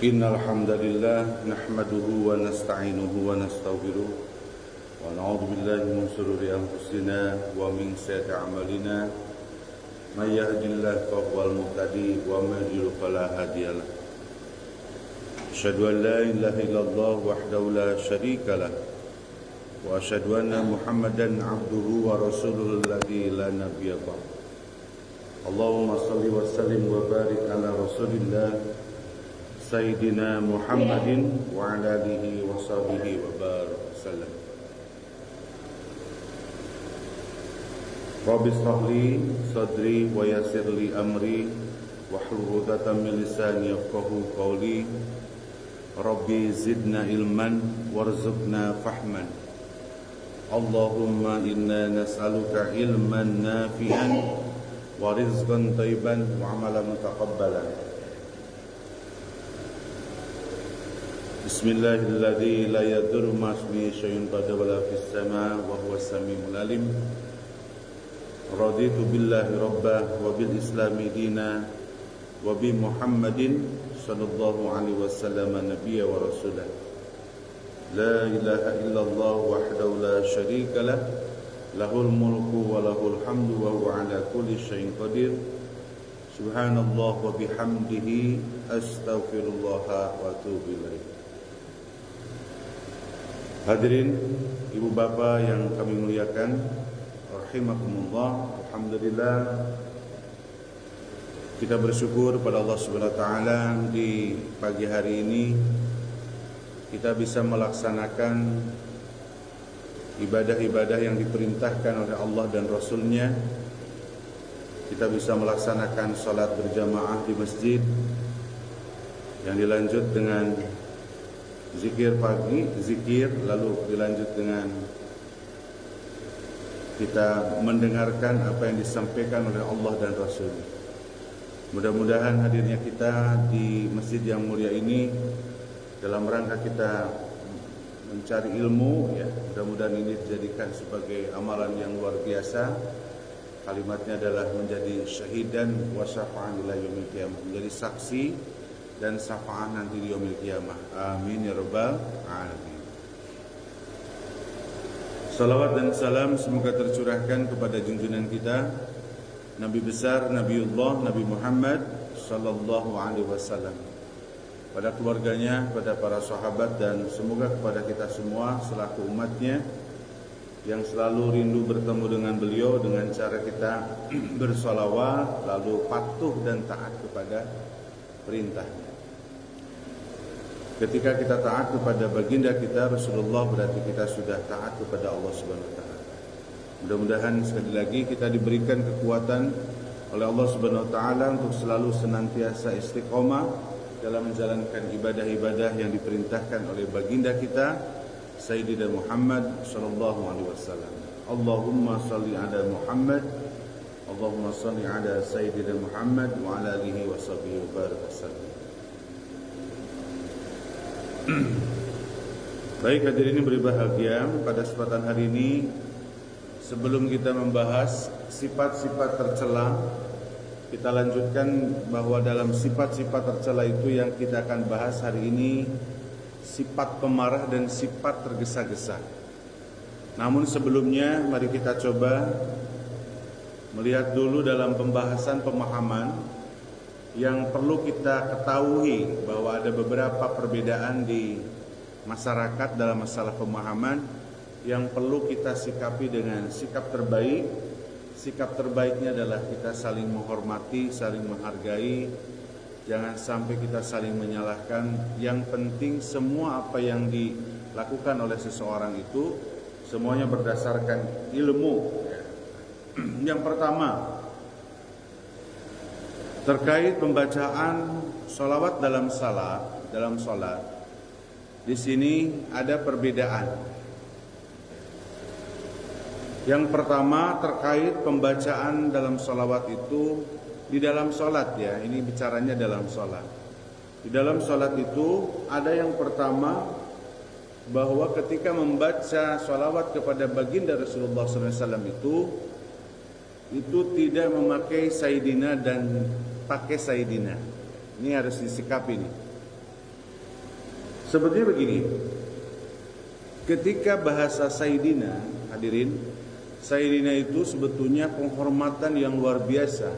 Innal hamdalillah nahmaduhu wa nasta'inuhu wa nastaghfiruh wa na'udzu billahi min shururi anfusina wa min sayyiati a'malina may yahdihillahu fahuwal muhtadi wa may yudlil fala hadiyalah. Asyhadu an la ilaha illallah wahdahu la syarika lah wa asyhadu anna Muhammadan 'abduhu wa rasuluhul ladzi la nabiyya ba'd. Allahumma shalli wa sallim wa barik ala Rasulillah Sayyidina Muhammadin wa ala alihi wa sahbihi wa barik wasallam. Rabbi shrah li sadri wa yassir li amri wahlul 'uqdatam min lisani yafqahu qawli. Rabbi zidna ilman warzuqna fahman. Allahumma inna nas'aluka ilman nafi'an wa rizqan thayyiban wa amalan mutaqabbalan. Bismillahilladzi la yadurru ma'asmihi syai'un qad wala fis sama' wa huwas samiul alim. Raditu billahi rabba wa bil islami dina wa bi Muhammadin sallallahu alaihi wasallam nabiyya wa rasulah. La ilaha illallah wahdahu la syarika lah, lahul mulku wa lahul hamdu wa huwa ala kulli syai'in qadir. Subhanallah wa bihamdihi astaghfirullah wa atubu ilaih. Hadirin ibu bapa yang kami muliakan, rahimakumullah. Alhamdulillah, kita bersyukur pada Allah Subhanahu wa taala di pagi hari ini kita bisa melaksanakan ibadah-ibadah yang diperintahkan oleh Allah dan Rasul-Nya. Kita bisa melaksanakan salat berjamaah di masjid yang dilanjut dengan zikir pagi, lalu dilanjut dengan kita mendengarkan apa yang disampaikan oleh Allah dan Rasul. Mudah-mudahan hadirnya kita di masjid yang mulia ini dalam rangka kita mencari ilmu, ya, mudah-mudahan ini dijadikan sebagai amalan yang luar biasa. Kalimatnya adalah menjadi syahidan wa syafa'an ila yaumil qiyamah, menjadi saksi dan syafaat nanti di yaumil qiyamah. Amin ya rabbal alamin. Salawat dan salam semoga tercurahkan kepada junjungan kita Nabi besar Nabiullah Nabi Muhammad sallallahu alaihi wasallam, pada keluarganya, pada para sahabat, dan semoga kepada kita semua selaku umatnya yang selalu rindu bertemu dengan beliau dengan cara kita bersolawat lalu patuh dan taat kepada perintahnya. Ketika kita taat kepada baginda kita Rasulullah, berarti kita sudah taat kepada Allah Subhanahu wa taala. Mudah-mudahan sekali lagi kita diberikan kekuatan oleh Allah Subhanahu wa taala untuk selalu senantiasa istiqomah dalam menjalankan ibadah-ibadah yang diperintahkan oleh baginda kita Sayyidina Muhammad sallallahu alaihi wasallam. Allahumma shalli ala Muhammad, Allahumma shalli ala Sayyidina Muhammad wa ala alihi wa sahbihi wa barik wasallam. Baik, hadirin yang berbahagia, pada kesempatan hari ini sebelum kita membahas sifat-sifat tercela, kita lanjutkan bahwa dalam sifat-sifat tercela itu yang kita akan bahas hari ini sifat pemarah dan sifat tergesa-gesa. Namun sebelumnya mari kita coba melihat dulu dalam pembahasan pemahaman yang perlu kita ketahui bahwa ada beberapa perbedaan di masyarakat dalam masalah pemahaman yang perlu kita sikapi dengan sikap terbaik. Sikap terbaiknya adalah kita saling menghormati, saling menghargai. Jangan sampai kita saling menyalahkan. Yang penting semua apa yang dilakukan oleh seseorang itu semuanya berdasarkan ilmu. Yang pertama, terkait pembacaan sholawat dalam salat, di sini ada perbedaan. Yang pertama terkait pembacaan dalam sholawat itu di dalam sholat, ya, ini bicaranya dalam sholat. Di dalam sholat itu ada yang pertama bahwa ketika membaca sholawat kepada baginda Rasulullah SAW itu tidak memakai sayyidina dan pakai sayyidina. Ini harus disikapi nih. Sebetulnya begini, ketika bahasa Sayyidina, hadirin, Sayyidina itu sebetulnya penghormatan yang luar biasa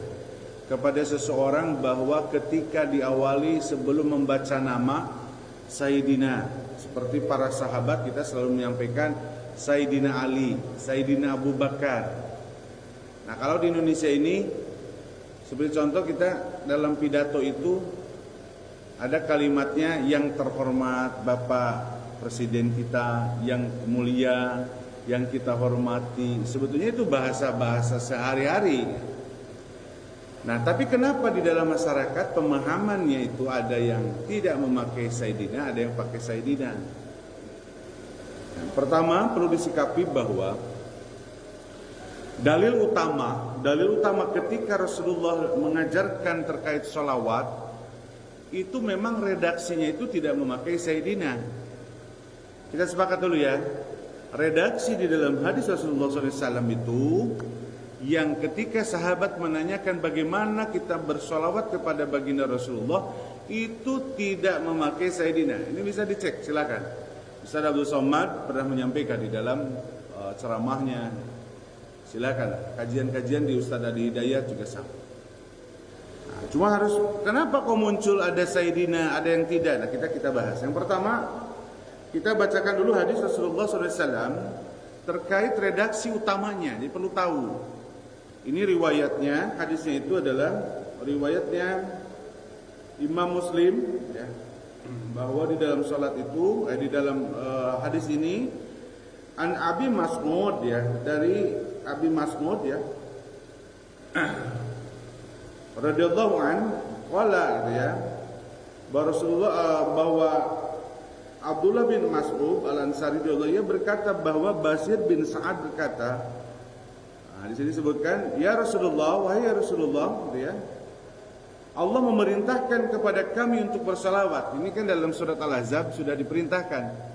kepada seseorang, bahwa ketika diawali sebelum membaca nama Sayyidina, seperti para sahabat kita selalu menyampaikan Sayyidina Ali, Sayyidina Abu Bakar. Nah, kalau di Indonesia ini, seperti contoh kita dalam pidato itu ada kalimatnya, yang terhormat Bapak Presiden kita, yang mulia, yang kita hormati. Sebetulnya itu bahasa-bahasa sehari-hari. Nah, tapi kenapa di dalam masyarakat pemahamannya itu ada yang tidak memakai Sayyidina, ada yang pakai Sayyidina. Nah, pertama perlu disikapi bahwa dalil utama ketika Rasulullah mengajarkan terkait sholawat itu memang redaksinya itu tidak memakai Sayyidina. Kita sepakat dulu ya. Redaksi di dalam hadis Rasulullah SAW itu, yang ketika sahabat menanyakan bagaimana kita bersolawat kepada baginda Rasulullah, itu tidak memakai Sayyidina. Ini bisa dicek, silakan. Ustaz Abdul Somad pernah menyampaikan di dalam ceramahnya. Silakan, kajian-kajian di Ustaz Adi Hidayat juga sama. Nah, cuma harus, kenapa kok muncul ada Sayyidina, ada yang tidak? Nah, kita bahas. Yang pertama, kita bacakan dulu hadis Rasulullah SAW terkait redaksi utamanya. Jadi perlu tahu. Ini riwayatnya, hadisnya itu adalah riwayatnya Imam Muslim, ya, bahwa di dalam salat itu, di dalam hadis ini, an Abi Mas'ud, ya, dari Abi Mas'ud, ya, radhiyallahu an, qala, gitu ya, bahwa Rasulullah, bahwa Abdullah bin Mas'ud Al-Ansari radhiyallahu berkata bahwa Basir bin Sa'ad berkata, nah, di sini disebutkan, ya Rasulullah, wahai ya Rasulullah, gitu ya, Allah memerintahkan kepada kami untuk bersalawat. Ini kan dalam surat Al-Ahzab sudah diperintahkan.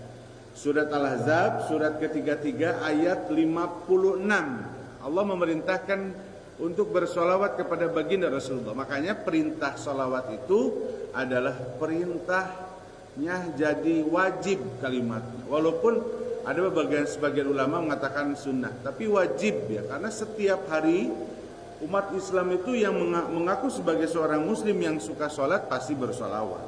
Surat Al-Ahzab surat ke-33 ayat 56. Allah memerintahkan untuk bersolawat kepada baginda Rasulullah. Makanya perintah solawat itu adalah perintahnya jadi wajib kalimatnya. Walaupun ada sebagian ulama mengatakan sunnah, tapi wajib ya, karena setiap hari umat Islam itu yang mengaku sebagai seorang muslim yang suka sholat pasti bersolawat.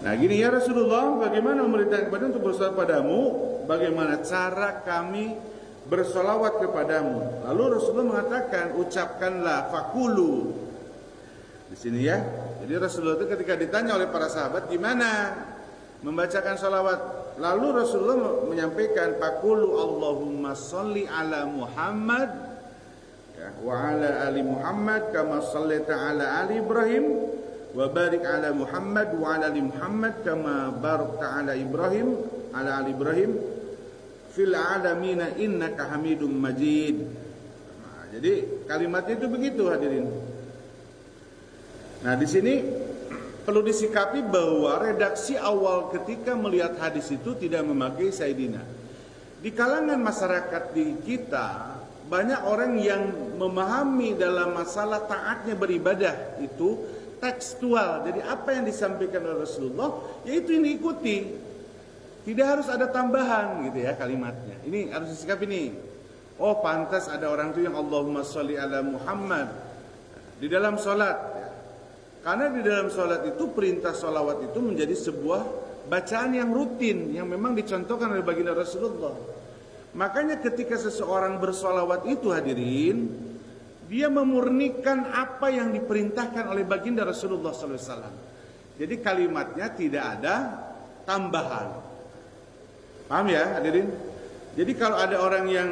Nah gini, ya Rasulullah, bagaimana memerintahkan kepada untuk bersolawat padamu? Bagaimana cara kami bersolawat kepadamu? Lalu Rasulullah mengatakan, ucapkanlah fakulu. Di sini ya. Jadi Rasulullah itu ketika ditanya oleh para sahabat gimana membacakan solawat, lalu Rasulullah menyampaikan fakulu Allahumma sholli ala Muhammad, ya, wa ala ali Muhammad kama shallaita ala ali Ibrahim wa barik ala Muhammad wa ala ali Muhammad kama barakta ala Ibrahim ala ali Ibrahim fil alamina innaka Hamidum Majid. Nah, jadi kalimatnya itu begitu hadirin. Nah, di sini perlu disikapi bahwa redaksi awal ketika melihat hadis itu tidak memakai Sayyidina. Di kalangan masyarakat di kita banyak orang yang memahami dalam masalah taatnya beribadah itu tekstual. Jadi apa yang disampaikan oleh Rasulullah, yaitu yang diikuti. Tidak harus ada tambahan gitu ya kalimatnya. Ini harus disikapi nih. Oh pantas ada orang tuh yang Allahumma sholli ala Muhammad di dalam sholat ya. Karena di dalam sholat itu perintah sholawat itu menjadi sebuah bacaan yang rutin, yang memang dicontohkan oleh baginda Rasulullah. Makanya ketika seseorang bersolawat itu hadirin, dia memurnikan apa yang diperintahkan oleh baginda Rasulullah SAW. Jadi kalimatnya tidak ada tambahan. Paham ya hadirin? Jadi kalau ada orang yang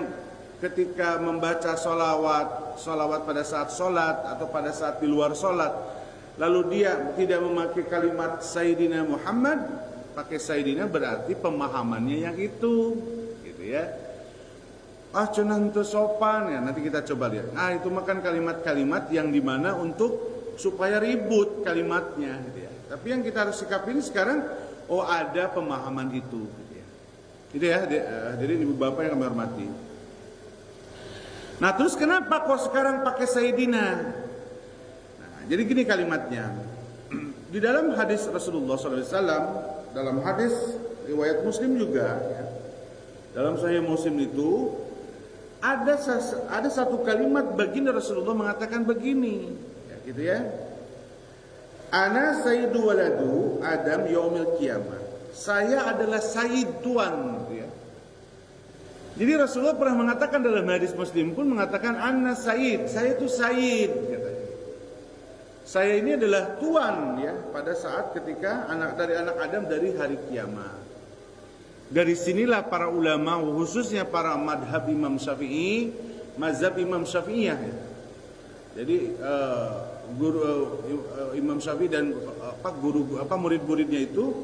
ketika membaca solawat pada saat sholat atau pada saat di luar sholat, lalu dia tidak memakai kalimat Sayyidina Muhammad, pakai Sayyidina, berarti pemahamannya yang itu, gitu ya. Ah cuman itu sopan ya, nanti kita coba lihat. Ah itu makan kalimat-kalimat yang dimana untuk supaya ribut kalimatnya, gitu ya. Tapi yang kita harus sikapin sekarang, oh ada pemahaman itu, gitu ya. Gitu ya, jadi ibu bapak yang kami hormati. Nah terus kenapa kok sekarang pakai Sayyidina? Nah, jadi gini kalimatnya. di dalam hadis Rasulullah SAW, dalam hadis riwayat Muslim juga, ya, dalam Sahih Muslim itu ada satu kalimat baginda Rasulullah mengatakan begini, ya, gitu ya. Ana sayyidu waladu Adam yaumil qiyamah. Saya adalah sayyid tuan, gitu ya. Jadi Rasulullah pernah mengatakan dalam hadis Muslim pun mengatakan ana sayyid, saya itu sayyid, katanya. Saya ini adalah tuan, ya, pada saat ketika anak Adam dari hari kiamat. Dari sinilah para ulama, khususnya para madhab Imam Syafi'i, mazhab Imam Syafi'iyah, ya. Jadi Imam Syafi'i dan murid-muridnya itu,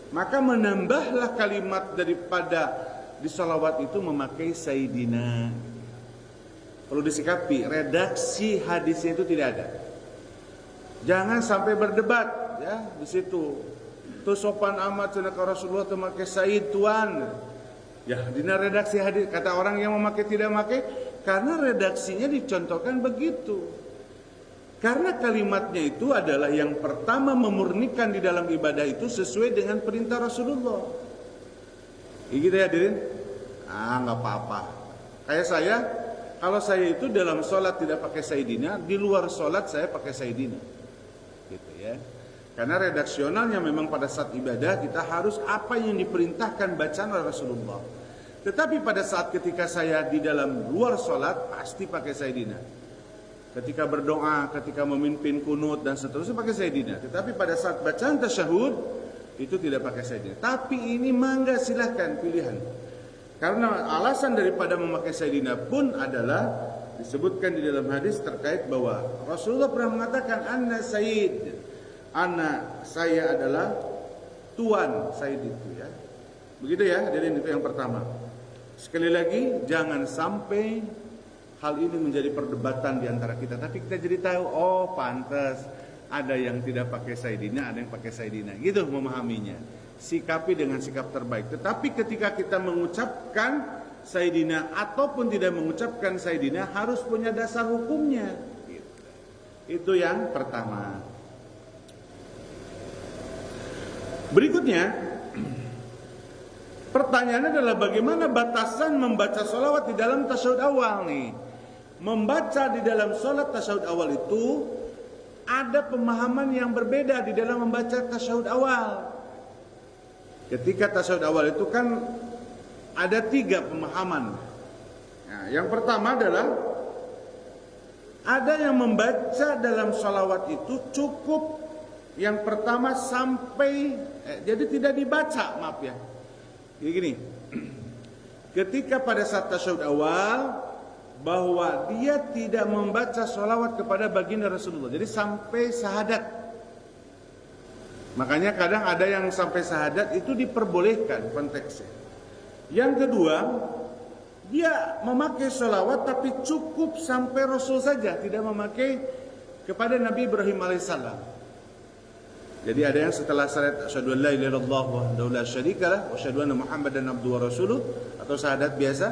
maka menambahlah kalimat daripada di salawat itu memakai Sayyidina. Perlu disikapi, redaksi hadisnya itu tidak ada. Jangan sampai berdebat, ya, di situ. Itu sopan amat cenah Rasulullah itu memakai Sayyid tuan. Ya, dina redaksi hadis kata orang yang memakai tidak memakai karena redaksinya dicontohkan begitu. Karena kalimatnya itu adalah yang pertama memurnikan di dalam ibadah itu sesuai dengan perintah Rasulullah. Gitu ya hadirin? Nggak apa-apa. Kayak saya, kalau saya itu dalam sholat tidak pakai Sayyidina, di luar sholat saya pakai Sayyidina. Gitu ya. Karena redaksionalnya memang pada saat ibadah kita harus apa yang diperintahkan bacaan oleh Rasulullah. Tetapi pada saat ketika saya di dalam luar sholat pasti pakai Sayyidina. Ketika berdoa, ketika memimpin kunut dan seterusnya pakai Sayyidina. Tetapi pada saat bacaan tasyahud itu tidak pakai Sayyidina. Tapi ini mangga silahkan pilihan. Karena alasan daripada memakai Sayyidina pun adalah disebutkan di dalam hadis terkait bahwa Rasulullah pernah mengatakan anna sayyid, saya adalah tuan Sayyid itu, ya. Begitu ya, jadi itu yang pertama. Sekali lagi jangan sampai hal ini menjadi perdebatan di antara kita, tapi kita jadi tahu, oh pantas ada yang tidak pakai Sayyidina, ada yang pakai Sayyidina. Gitu memahaminya. Sikapi dengan sikap terbaik. Tetapi ketika kita mengucapkan Sayyidina ataupun tidak mengucapkan Sayyidina harus punya dasar hukumnya. Gitu. Itu yang pertama. Berikutnya, pertanyaannya adalah bagaimana batasan membaca sholawat di dalam tasyahud awal nih. Membaca di dalam sholat tasyahud awal itu ada pemahaman yang berbeda di dalam membaca tasyahud awal. Ketika tasyahud awal itu kan ada 3 pemahaman. Nah, yang pertama adalah ada yang membaca dalam sholawat itu cukup yang pertama sampai jadi tidak dibaca, maaf ya. Jadi gini, ketika pada saat tasyahud awal bahwa dia tidak membaca sholawat kepada baginda Rasulullah, jadi sampai syahadat. Makanya kadang ada yang sampai syahadat itu diperbolehkan konteksnya. Yang kedua, dia memakai sholawat tapi cukup sampai Rasul saja, tidak memakai kepada Nabi Ibrahim alaihissalam. Jadi ada yang setelah syahadat asyhadu an la ilaha illallah wahdahu la syarikalah wa asyhadu anna Muhammadan abduhu wa rasuluh atau syahadat biasa.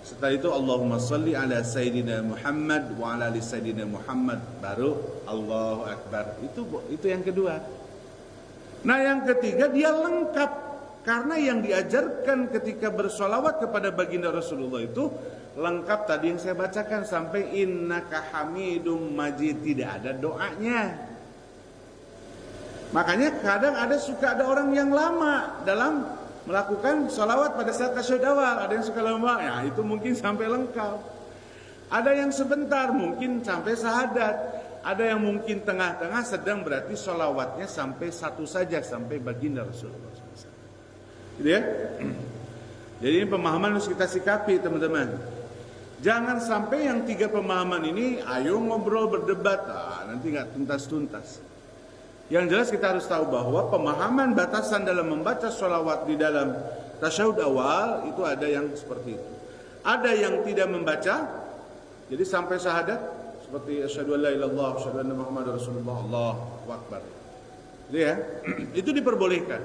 Setelah itu Allahumma shalli ala sayyidina Muhammad wa ala ali sayyidina Muhammad, baru Allahu akbar. Itu yang kedua. Nah yang ketiga dia lengkap, karena yang diajarkan ketika bersolawat kepada baginda Rasulullah itu lengkap tadi yang saya bacakan sampai innaka hamidum majid, tidak ada doanya. Makanya kadang suka ada orang yang lama dalam melakukan solawat pada saat tasyahud awal, ada yang suka lama, ya itu mungkin sampai lengkap. Ada yang sebentar, mungkin sampai syahadat. Ada yang mungkin tengah-tengah sedang, berarti sholawatnya sampai 1 saja, sampai baginda Rasulullah SAW. Gitu ya. Jadi ini pemahaman harus kita sikapi teman-teman. Jangan sampai yang 3 pemahaman ini ayo ngobrol berdebat, nanti nggak tuntas-tuntas. Yang jelas kita harus tahu bahwa pemahaman batasan dalam membaca sholawat di dalam tasyahud awal itu ada yang seperti itu. Ada yang tidak membaca, jadi sampai syahadat seperti asyhadu an la ilaha illallah wa asyhadu anna Muhammadar Rasulullah, Allahu akbar. Jadi ya, itu diperbolehkan.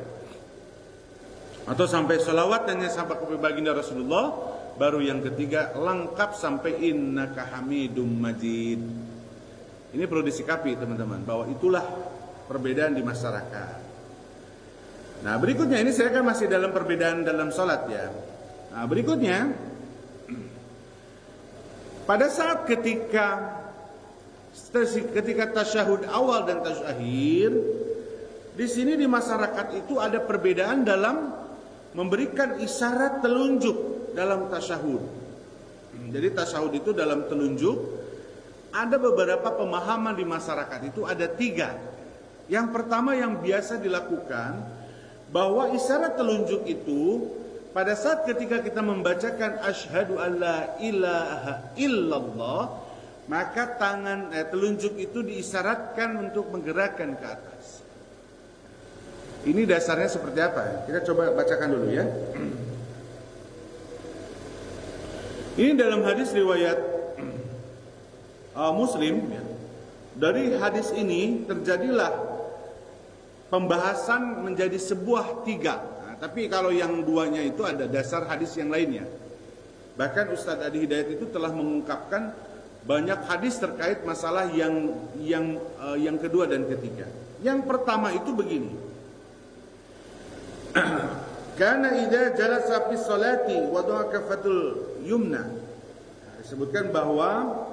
Atau sampai sholawat hanya sampai kepada baginda Rasulullah, baru yang ketiga lengkap sampai innaka hamidum majid. Ini perlu disikapi teman-teman, bahwa itulah perbedaan di masyarakat. Nah, berikutnya ini saya kan masih dalam perbedaan dalam sholat ya. Nah, berikutnya pada saat ketika tasyahud awal dan tasyahud akhir, di sini di masyarakat itu ada perbedaan dalam memberikan isyarat telunjuk dalam tasyahud. Jadi tasyahud itu dalam telunjuk ada beberapa pemahaman di masyarakat itu ada 3. Yang pertama yang biasa dilakukan, bahwa isyarat telunjuk itu pada saat ketika kita membacakan asyhadu alla ilaha illallah, maka telunjuk itu diisyaratkan untuk menggerakkan ke atas. Ini dasarnya seperti apa? Kita coba bacakan dulu ya. Ini dalam hadis riwayat Muslim ya. Dari hadis ini terjadilah pembahasan menjadi sebuah 3. Nah, tapi kalau yang 2-nya itu ada dasar hadis yang lainnya. Bahkan Ustadz Adi Hidayat itu telah mengungkapkan banyak hadis terkait masalah yang kedua dan ketiga. Yang pertama itu begini. Karena idza jalasa fi sholati wa da'a kafatul yumna. Disebutkan bahwa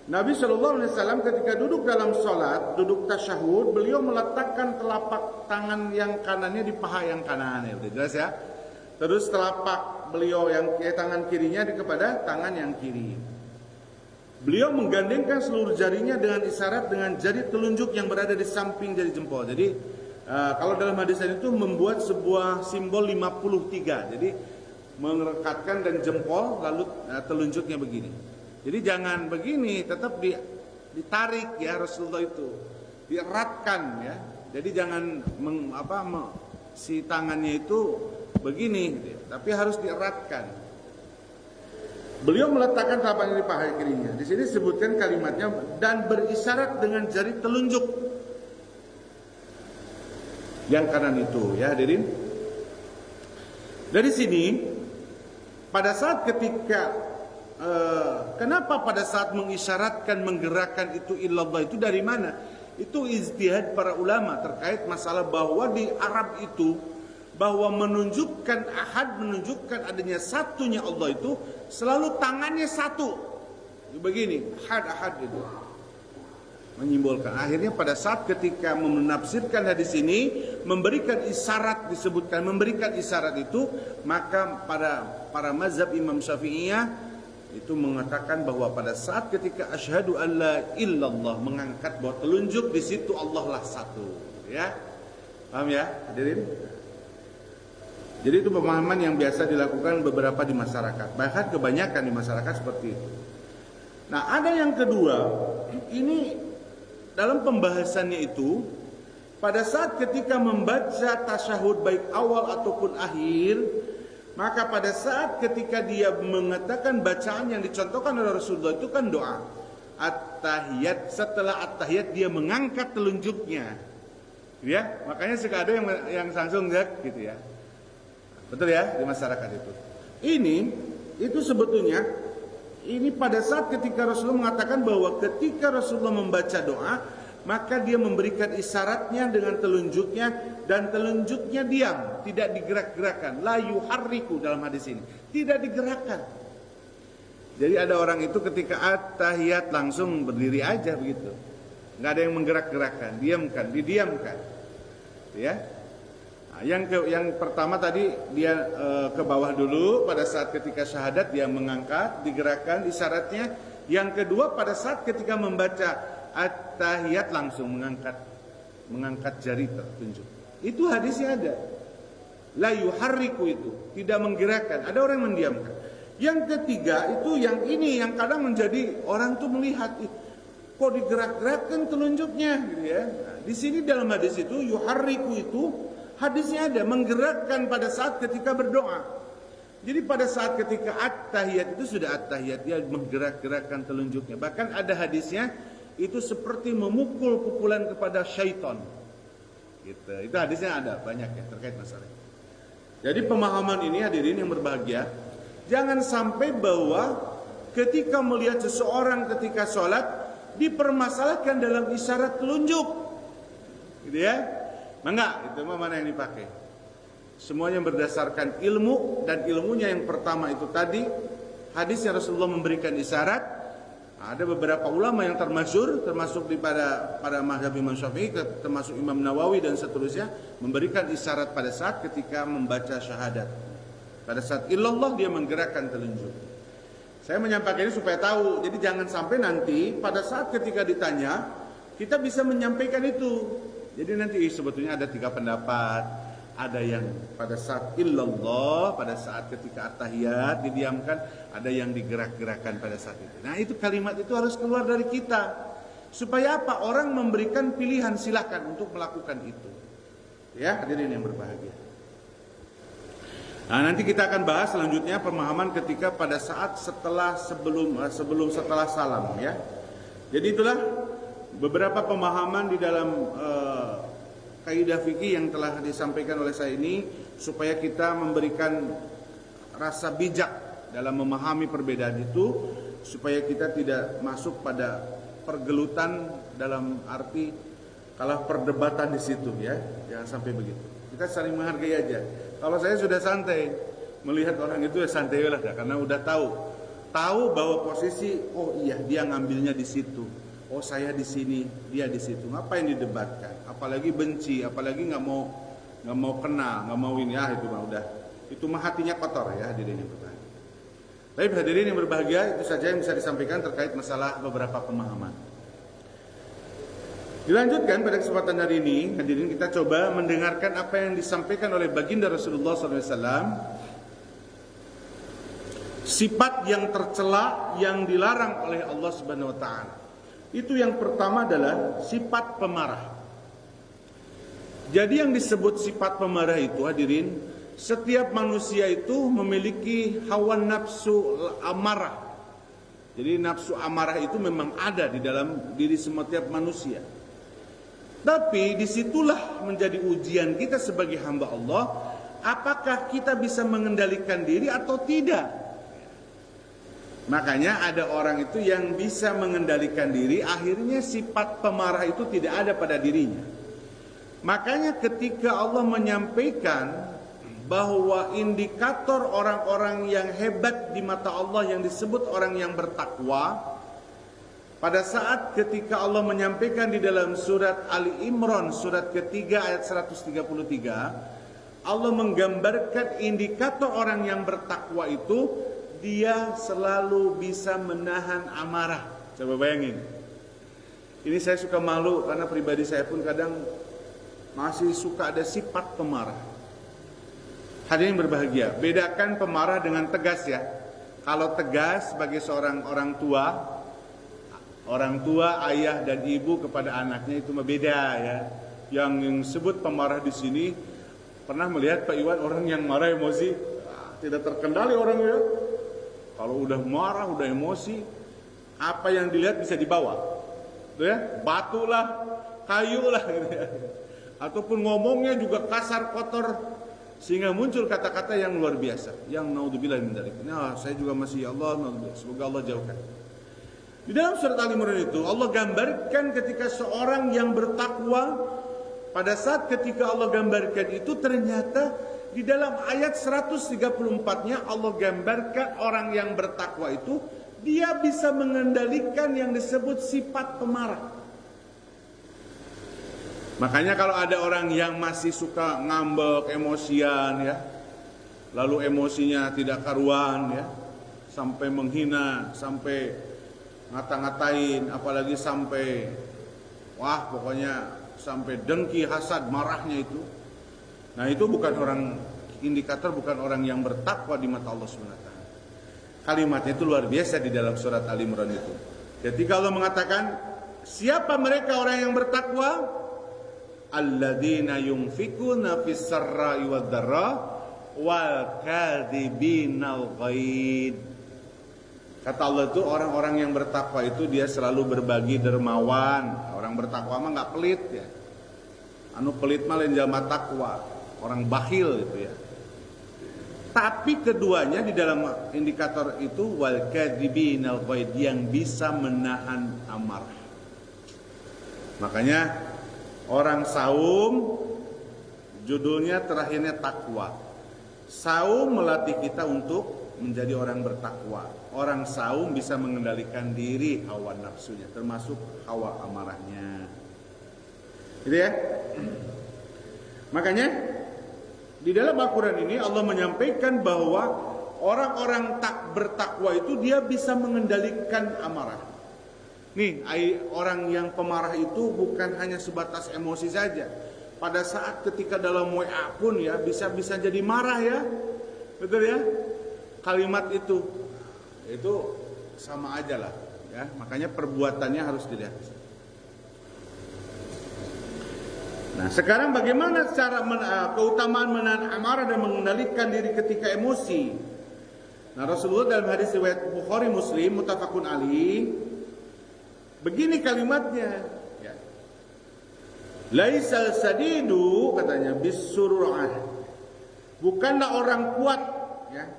Nabi SAW ketika duduk dalam sholat, duduk tasyahud, beliau meletakkan telapak tangan yang kanannya di paha yang kanan. Udah jelas ya. Terus telapak beliau yang tangan kirinya kepada tangan yang kiri. Beliau menggandengkan seluruh jarinya dengan isyarat dengan jari telunjuk yang berada di samping jari jempol. Jadi kalau dalam hadis itu membuat sebuah simbol 53. Jadi merekatkan dan jempol lalu telunjuknya begini. Jadi jangan begini, tetap ditarik ya Rasulullah itu, dieratkan ya. Jadi jangan si tangannya itu begini, gitu ya. Tapi harus dieratkan. Beliau meletakkan telapaknya di paha kirinya. Di sini disebutkan kalimatnya dan berisyarat dengan jari telunjuk yang kanan itu ya hadirin. Dari sini pada saat ketika kenapa pada saat mengisyaratkan menggerakkan itu illallah itu dari mana? Itu ijtihad para ulama terkait masalah bahwa di Arab itu bahwa menunjukkan ahad, menunjukkan adanya satunya Allah itu selalu tangannya satu. Begini, ahad itu menyimbolkan. Akhirnya pada saat ketika menafsirkan hadis ini memberikan isyarat, disebutkan memberikan isyarat itu, maka para mazhab Imam Syafi'iyah itu mengatakan bahwa pada saat ketika asyhadu alla illallah mengangkat bahwa telunjuk di situ Allah lah satu, ya. Paham ya, hadirin? Jadi itu pemahaman yang biasa dilakukan beberapa di masyarakat, bahkan kebanyakan di masyarakat seperti itu. Nah, ada yang kedua, ini dalam pembahasannya itu pada saat ketika membaca tasyahud baik awal ataupun akhir, maka pada saat ketika dia mengatakan bacaan yang dicontohkan oleh Rasulullah itu kan doa at-tahiyat, setelah at-tahiyat dia mengangkat telunjuknya, ya. Makanya suka ada yang langsung gitu ya, betul ya di masyarakat itu. Ini itu sebetulnya ini pada saat ketika Rasulullah mengatakan bahwa ketika Rasulullah membaca doa, maka dia memberikan isyaratnya dengan telunjuknya dan telunjuknya diam, tidak digerak-gerakkan. La yuharriku dalam hadis ini, tidak digerakkan. Jadi ada orang itu ketika at-tahiyat langsung berdiri aja begitu, nggak ada yang menggerak-gerakkan, diamkan, didiamkan, ya. Nah, yang pertama tadi dia ke bawah dulu pada saat ketika syahadat dia mengangkat, digerakkan isyaratnya. Yang kedua pada saat ketika membaca at-tahiyat langsung mengangkat jari tertunjuk. Itu hadisnya ada. La yuharriku itu, tidak menggerakkan. Ada orang yang mendiamkan. Yang ketiga itu yang ini yang kadang menjadi orang tuh melihat kok digerak-gerakkan telunjuknya gitu ya. Nah, di sini dalam hadis itu yuharriku itu hadisnya ada menggerakkan pada saat ketika berdoa. Jadi pada saat ketika at-tahiyat itu sudah at-tahiyat dia menggerak-gerakkan telunjuknya. Bahkan ada hadisnya itu seperti memukul pukulan kepada syaitan. Gitu. Itu hadisnya ada banyak ya terkait masalah. Jadi pemahaman ini hadirin yang berbahagia, jangan sampai bahwa ketika melihat seseorang ketika sholat dipermasalahkan dalam isyarat telunjuk. gitu ya. Enggak, itu mana yang dipakai? Semuanya berdasarkan ilmu, dan ilmunya yang pertama itu tadi hadisnya Rasulullah memberikan isyarat. Ada beberapa ulama yang termasyhur, termasuk di pada mazhab Imam Syafi'i, termasuk Imam Nawawi dan seterusnya, memberikan isyarat pada saat ketika membaca syahadat. Pada saat illallah dia menggerakkan telunjuk. Saya menyampaikan ini supaya tahu. Jadi jangan sampai nanti pada saat ketika ditanya kita bisa menyampaikan itu. Jadi nanti sebetulnya ada 3 pendapat. Ada yang pada saat illallah, pada saat ketika at-tahiyat didiamkan, ada yang digerak-gerakkan pada saat itu. Nah, itu kalimat itu harus keluar dari kita. Supaya apa? Orang memberikan pilihan, silakan untuk melakukan itu. Ya, hadirin yang berbahagia. Nah, nanti kita akan bahas selanjutnya pemahaman ketika pada saat sebelum setelah salam, ya. Jadi itulah beberapa pemahaman di dalam kaidah fikih yang telah disampaikan oleh saya ini, supaya kita memberikan rasa bijak dalam memahami perbedaan itu, supaya kita tidak masuk pada pergelutan dalam arti kalah perdebatan di situ, ya. Jangan sampai begitu. Kita saling menghargai aja. Kalau saya sudah santai melihat orang itu, ya santai lah, karena udah tahu bahwa posisi, oh iya dia ngambilnya di situ. Oh saya di sini, dia di situ. Ngapain didebatkan? Apalagi benci, apalagi nggak mau kenal, nggak mau ini, itu mah udah. Itu mah hatinya kotor, ya hadirin yang berbahagia. Baik hadirin yang berbahagia, itu saja yang bisa disampaikan terkait masalah beberapa pemahaman. Dilanjutkan pada kesempatan hari ini, hadirin kita coba mendengarkan apa yang disampaikan oleh baginda Rasulullah SAW. Sifat yang tercela yang dilarang oleh Allah Subhanahu Wa Taala. Itu yang pertama adalah sifat pemarah. Jadi yang disebut sifat pemarah itu, hadirin, setiap manusia itu memiliki hawa nafsu amarah. Jadi nafsu amarah itu memang ada di dalam diri setiap manusia. Tapi disitulah menjadi ujian kita sebagai hamba Allah, apakah kita bisa mengendalikan diri atau tidak. Makanya ada orang itu yang bisa mengendalikan diri, akhirnya sifat pemarah itu tidak ada pada dirinya. Makanya ketika Allah menyampaikan bahwa indikator orang-orang yang hebat di mata Allah yang disebut orang yang bertakwa, pada saat ketika Allah menyampaikan di dalam surat Ali Imran surat ketiga ayat 133, Allah menggambarkan indikator orang yang bertakwa itu, dia selalu bisa menahan amarah. Coba bayangin. Ini saya suka malu karena pribadi saya pun kadang masih suka ada sifat pemarah. Hadirin berbahagia, bedakan pemarah dengan tegas, ya. Kalau tegas sebagai seorang orang tua, ayah dan ibu kepada anaknya itu beda, ya. Yang disebut pemarah di sini, pernah melihat Pak Iwan orang yang marah emosi, tidak terkendali orangnya. Kalau udah marah, udah emosi, apa yang dilihat bisa dibawa, gitu ya, batu lah, kayu lah, gitu ya. Ataupun ngomongnya juga kasar, kotor, sehingga muncul kata-kata yang luar biasa, yang naudzubillah min dzalik. Nah, saya juga masih, ya Allah, semoga Allah jauhkan. Di dalam surat Al-Imran itu Allah gambarkan ketika seorang yang bertakwa, pada saat ketika Allah gambarkan itu, ternyata di dalam ayat 134-nya Allah gambarkan orang yang bertakwa itu dia bisa mengendalikan yang disebut sifat pemarah. Makanya kalau ada orang yang masih suka ngambek, emosian, ya, lalu emosinya tidak karuan, ya, sampai menghina, sampai ngata-ngatain, apalagi sampai pokoknya sampai dengki, hasad, marahnya itu. Nah, itu bukan indikator bukan orang yang bertakwa di mata Allah SWT. Kalimatnya itu luar biasa di dalam surat Al-Imran itu. Ketika Allah mengatakan, siapa mereka orang yang bertakwa? Alladzina yunfikuna fis sarra'i wad dharra wal kadzibinal ghaid. Kata Allah itu orang-orang yang bertakwa itu dia selalu berbagi dermawan. Orang bertakwa mah enggak pelit, ya. Anu pelit mah lain jalma takwa, orang bakhil gitu, ya. Tapi keduanya di dalam indikator itu wal kadzibinal ghaid, yang bisa menahan amarah. Makanya Orang saum judulnya terakhirnya takwa. Saum melatih kita untuk menjadi orang bertakwa. Orang saum bisa mengendalikan diri hawa nafsunya, termasuk hawa amarahnya. Gitu ya. Makanya di dalam Al-Quran ini Allah menyampaikan bahwa orang-orang tak bertakwa itu dia bisa mengendalikan amarah. Nih, orang yang pemarah itu bukan hanya sebatas emosi saja. Pada saat ketika dalam WA pun ya bisa jadi marah ya. Betul ya? Kalimat itu sama aja lah ya. Makanya perbuatannya harus dilihat. Nah, sekarang bagaimana cara keutamaan menahan amarah dan mengendalikan diri ketika emosi? Nah, Rasulullah dalam hadis riwayat Bukhari Muslim muttafaqun alaih, begini kalimatnya, ya. Laisal sadidu, katanya, bisur'ah. Bukanlah orang kuat, ya,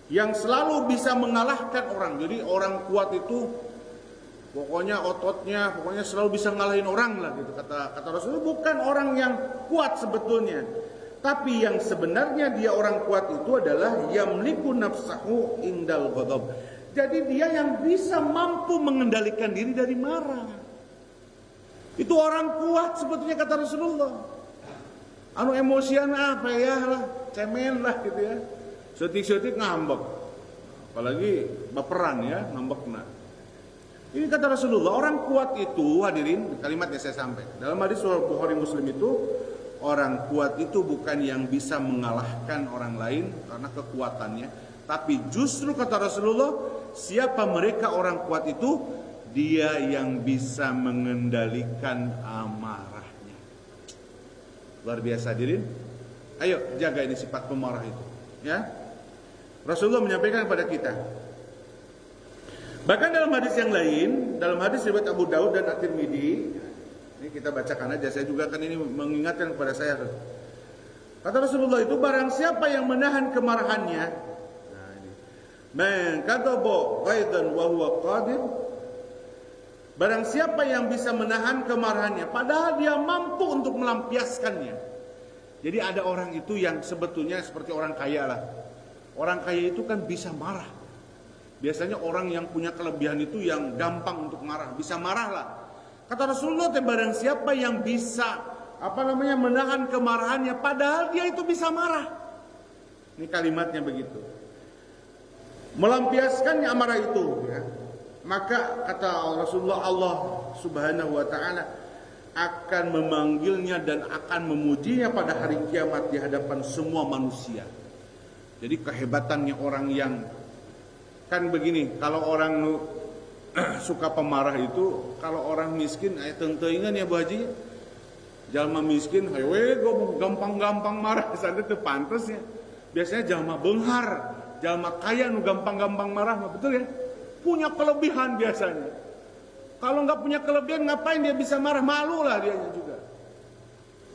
yang selalu bisa mengalahkan orang. Jadi orang kuat itu pokoknya ototnya, pokoknya selalu bisa ngalahin orang lah gitu. Kata Rasulullah, bukan orang yang kuat sebetulnya. Tapi yang sebenarnya dia orang kuat itu adalah yamliku nafsahu indal ghadab. Jadi dia yang bisa mampu mengendalikan diri dari marah. Itu orang kuat sebetulnya kata Rasulullah. Anu emosian apa ya lah, cemen lah gitu ya. Setik-setik ngambek. Apalagi baperan ya, ngambek nah. Ini kata Rasulullah, orang kuat itu, hadirin, kalimatnya saya sampaikan. Dalam hadis Bukhari Muslim itu, orang kuat itu bukan yang bisa mengalahkan orang lain karena kekuatannya, tapi justru kata Rasulullah, siapa mereka orang kuat itu? Dia yang bisa mengendalikan amarahnya. Luar biasa, hadirin. Ayo jaga ini sifat pemarah itu, ya. Rasulullah menyampaikan kepada kita. Bahkan dalam hadis yang lain, dalam hadis riwayat Abu Daud dan At-Tirmidzi, ini kita bacakan aja, saya juga kan ini mengingatkan kepada saya. Kata Rasulullah itu, barang siapa yang menahan kemarahannya, nah ini, man kadaba ghaidan wa huwa qadir, barang siapa yang bisa menahan kemarahannya padahal dia mampu untuk melampiaskannya. Jadi ada orang itu yang sebetulnya seperti orang kaya lah. Orang kaya itu kan bisa marah. Biasanya orang yang punya kelebihan itu yang gampang untuk marah, bisa marah lah. Kata Rasulullah, barang siapa yang bisa menahan kemarahannya padahal dia itu bisa marah. Ini kalimatnya begitu. Melampiaskannya amarah itu, ya. Maka kata Rasulullah, Allah Subhanahu wa taala akan memanggilnya dan akan memujinya pada hari kiamat di hadapan semua manusia. Jadi kehebatannya orang yang kan begini, kalau orang suka pemarah itu, kalau orang miskin, tenteingan ya Bu Haji, jalma miskin, hewe gampang-gampang marah, sana itu pantasnya. Biasanya jalma benghar, jalma kaya nu gampang-gampang marah, betul ya? Punya kelebihan biasanya. Kalau nggak punya kelebihan, ngapain dia bisa marah? Malu lah dia juga.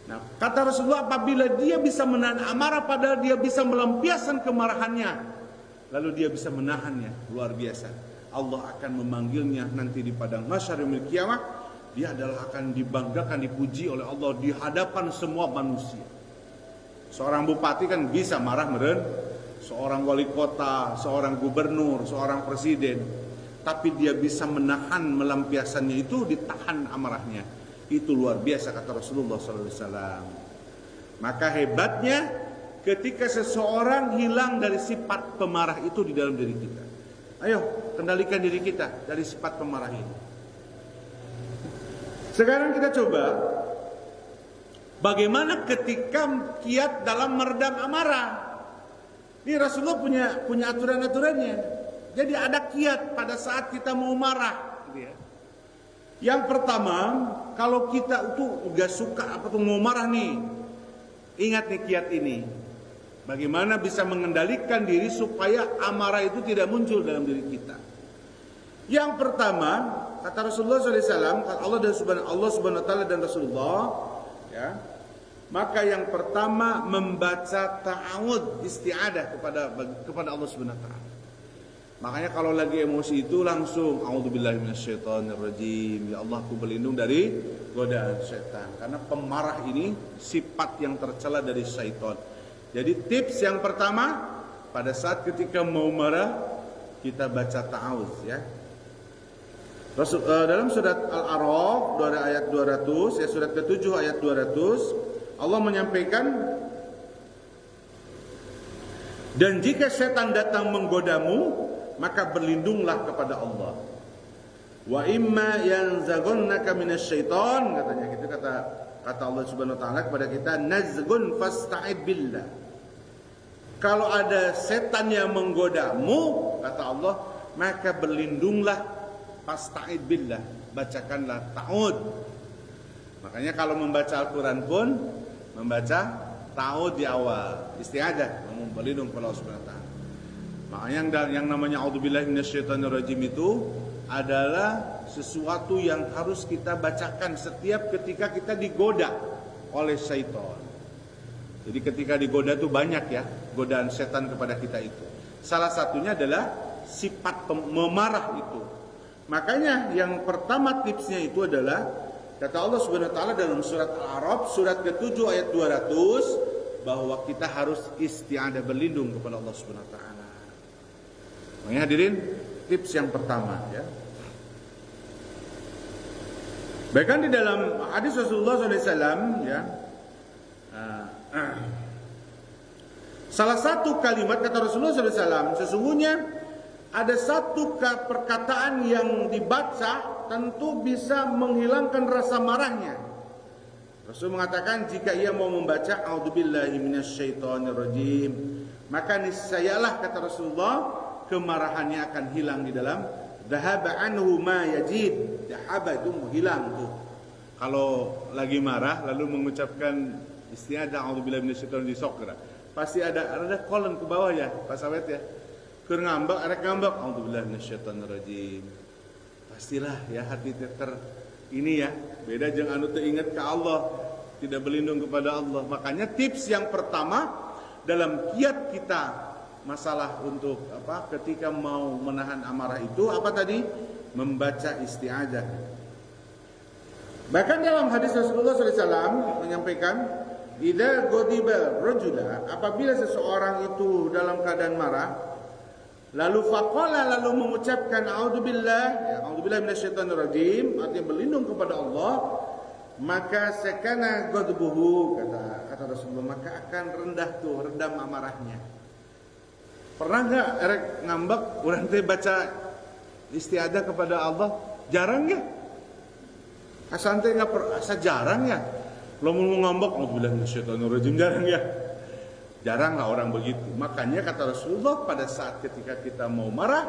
Nah, kata Rasulullah, apabila dia bisa menahan amarah, padahal dia bisa melampiaskan kemarahannya, lalu dia bisa menahannya, luar biasa. Allah akan memanggilnya nanti di padang mahsyar yaumil qiyamah. Dia adalah akan dibanggakan, dipuji oleh Allah di hadapan semua manusia. Seorang bupati kan bisa marah meren, seorang wali kota, seorang gubernur, seorang presiden, tapi dia bisa menahan melampiaskannya itu, ditahan amarahnya. Itu luar biasa kata Rasulullah SAW. Maka hebatnya ketika seseorang hilang dari sifat pemarah itu di dalam diri kita. Ayo, kendalikan diri kita dari sifat pemarah ini. Sekarang kita coba bagaimana ketika kiat dalam meredam amarah. Ini Rasulullah punya aturan-aturannya. Jadi ada kiat pada saat kita mau marah. Yang pertama, kalau kita itu gak suka mau marah nih, ingat nih kiat ini. Bagaimana bisa mengendalikan diri supaya amarah itu tidak muncul dalam diri kita. Yang pertama, kata Rasulullah SAW, kata Allah Subhanahu Wa Taala dan Rasulullah, ya, maka yang pertama membaca ta'awudz, isti'adah kepada Allah Subhanahu Wa Taala. Makanya kalau lagi emosi itu langsung a'udzubillahi minasyaitonirrajim. Ya Allah, aku berlindung dari godaan setan. Karena pemarah ini sifat yang tercela dari syaitan. Jadi tips yang pertama, pada saat ketika mau marah, kita baca ta'awudz ya. Dalam surat Al-A'raf ayat 200 ya, surat ke-7 ayat 200, Allah menyampaikan, dan jika setan datang menggodamu, maka berlindunglah kepada Allah. Wa imma yanzaghannaka minasyaiton, katanya gitu, kata Allah Subhanahu wa taala kepada kita, nazgun fasta'id billah. Kalau ada setan yang menggodamu, kata Allah, maka berlindunglah, fasta'id billah, bacakanlah ta'ud. Makanya kalau membaca Al-Qur'an pun membaca ta'ud di awal, isti'adzah, berlindung kepada Allah Subhanahu wa taala. Makanya yang namanya a'udzubillahi minasyaitonirrajim itu adalah sesuatu yang harus kita bacakan setiap ketika kita digoda oleh syaitan. Jadi ketika digoda itu banyak ya godaan setan kepada kita itu. Salah satunya adalah sifat memarah itu. Makanya yang pertama tipsnya itu adalah kata Allah Subhanahu wa taala dalam surat Al-A'raf surat ke-7 ayat 200 bahwa kita harus isti'adzah, berlindung kepada Allah Subhanahu wa taala. Makanya hadirin, tips yang pertama ya. Bahkan di dalam hadis Rasulullah SAW ya, salah satu kalimat kata Rasulullah SAW, sesungguhnya ada satu perkataan yang dibaca tentu bisa menghilangkan rasa marahnya. Rasul mengatakan jika ia mau membaca a'udzubillahi minasyaitonirrajim, maka niscayalah kata Rasulullah kemarahannya akan hilang di dalam dhahaba anhu ma yajid. Dhahaba itu hilang tuh. Kalau lagi marah lalu mengucapkan isti'adzah a'udzubillahi minasyaitonir rajim, pasti ada kolon ke bawah ya, Pak Sawet ya. Keur ngambek, arek ngambek a'udzubillahi minasyaitonir rajim. Pastilah ya hati ini ya, beda jeung anu teu inget ke Allah, tidak berlindung kepada Allah. Makanya tips yang pertama dalam kiat kita masalah untuk ketika mau menahan amarah itu apa tadi? Membaca isti'adzah. Bahkan dalam hadis Rasulullah SAW menyampaikan, idza ghadiba rajula, apabila seseorang itu dalam keadaan marah, lalu faqala, lalu mengucapkan a'udzubillahi minasyaitonirrajim, artinya berlindung kepada Allah, maka sakana ghadbuhu, kata Rasulullah, maka akan redam amarahnya. Pernah enggak erek ngambek urang teh baca isti'adzah kepada Allah? Jarang ya? Asan teh asa jarang ya? Lamun ngambek a'udzubillahi minasyaitonirrajim jarang ya? Jarang lah orang begitu. Makanya kata Rasulullah pada saat ketika kita mau marah,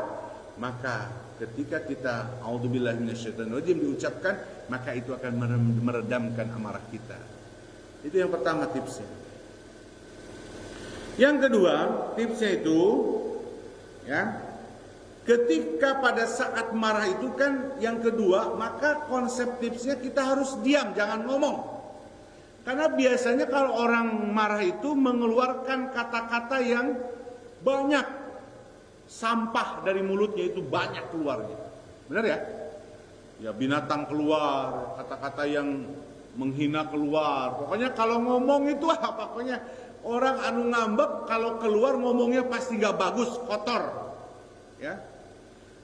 maka ketika kita a'udzubillahi minasyaitonirrajim diucapkan, maka itu akan meredamkan amarah kita. Itu yang pertama tipsnya. Yang kedua, tipsnya itu ya, ketika pada saat marah itu kan yang kedua, maka konsep tipsnya kita harus diam, jangan ngomong. Karena biasanya kalau orang marah itu mengeluarkan kata-kata yang banyak, sampah dari mulutnya itu banyak keluarnya. Benar ya? Ya binatang keluar, kata-kata yang menghina keluar. Pokoknya kalau ngomong itu pokoknya orang anu ngambek kalau keluar ngomongnya pasti gak bagus, kotor. Ya.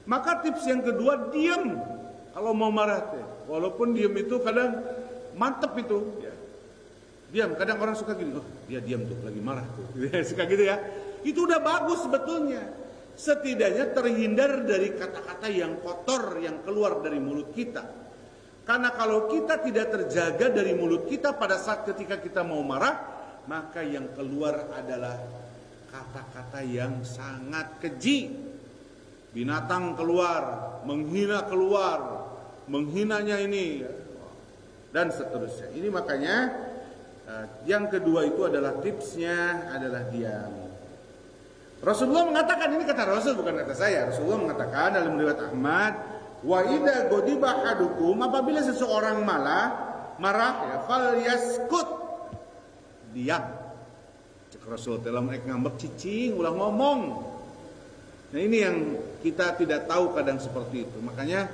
Maka tips yang kedua, diam kalau mau marah teh. Walaupun diam itu kadang mantep itu, ya. Diam, kadang orang suka gini, oh dia diam tuh lagi marah tuh. Suka gitu ya. Itu udah bagus sebetulnya. Setidaknya terhindar dari kata-kata yang kotor yang keluar dari mulut kita. Karena kalau kita tidak terjaga dari mulut kita pada saat ketika kita mau marah, maka yang keluar adalah kata-kata yang sangat keji. Binatang keluar, menghina keluar, menghinanya ini, dan seterusnya. Ini makanya yang kedua itu adalah tipsnya adalah diam. Rasulullah mengatakan, ini kata Rasul bukan kata saya. Rasulullah mengatakan dalam riwayat Ahmad, wa idza ghadiba ahadukum, apabila seseorang marah ya, fal yaskut, diam. Cek Rasul dalam ngambek cicing ulah ngomong. Nah ini yang kita tidak tahu kadang seperti itu. Makanya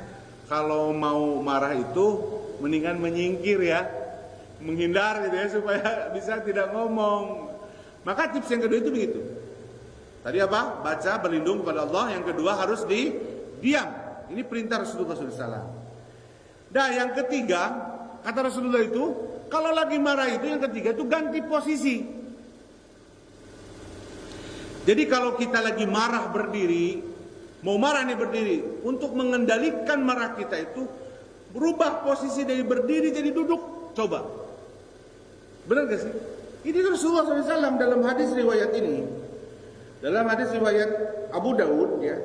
kalau mau marah itu mendingan menyingkir ya, menghindar gitu ya, supaya bisa tidak ngomong. Maka tips yang kedua itu begitu. Tadi apa? Baca, berlindung kepada Allah. Yang kedua harus diam. Ini perintah Rasulullah SAW. Dan yang ketiga, kata Rasulullah itu, kalau lagi marah itu yang ketiga itu ganti posisi. Jadi kalau kita lagi marah berdiri, mau marah nih berdiri, untuk mengendalikan marah kita itu berubah posisi dari berdiri jadi duduk. Coba. Benar gak sih? Ini Rasulullah SAW dalam hadis riwayat ini. Dalam hadis riwayat Abu Daud ya.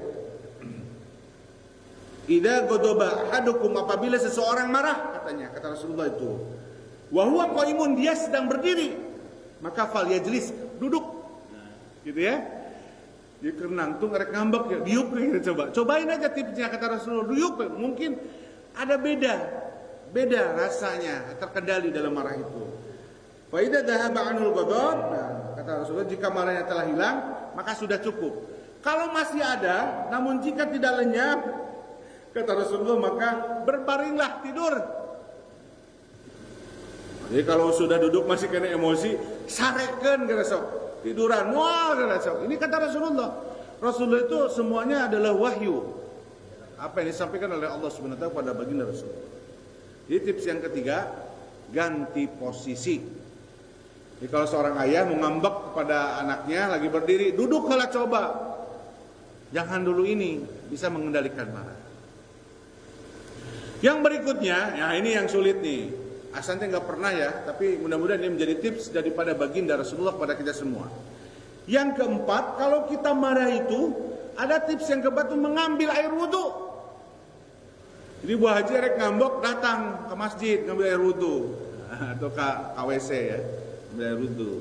Idza ghadaba ahadukum, apabila seseorang marah, katanya, kata Rasulullah itu, wa huwa qaimun, dia sedang berdiri, maka fal yajlis, duduk. Gitu ya. Dia kerenang tuh ngerek ngambek ya, diuk gitu coba. Cobain aja tipsnya kata Rasulullah, diuk mungkin ada beda rasanya, terkendali dalam marah itu. Fa idza dhahaba anul ghadab, kata Rasulullah, jika marahnya telah hilang, maka sudah cukup. Kalau masih ada, namun jika tidak lenyap, kata Rasulullah, maka berbaringlah, tidur. Jadi kalau sudah duduk masih kena emosi, sarekeun kata sok, tiduran, mual kata sok. Ini kata Rasulullah. Rasulullah itu semuanya adalah wahyu. Apa yang disampaikan oleh Allah Subhanahu wa taala pada baginda Rasulullah. Jadi tips yang ketiga, ganti posisi. Jadi kalau seorang ayah mau ngambek kepada anaknya lagi berdiri, duduk kalau coba. Jangan dulu ini, bisa mengendalikan marah. Yang berikutnya, ya ini yang sulit nih. Asante nggak pernah ya, tapi mudah-mudahan ini menjadi tips daripada baginda Rasulullah kepada kita semua. Yang keempat, kalau kita marah itu, ada tips yang keempat itu mengambil air wudhu. Jadi Bu Haji rek ngambek datang ke masjid ngambil air wudhu atau ke WC ya, ngambil air wudhu.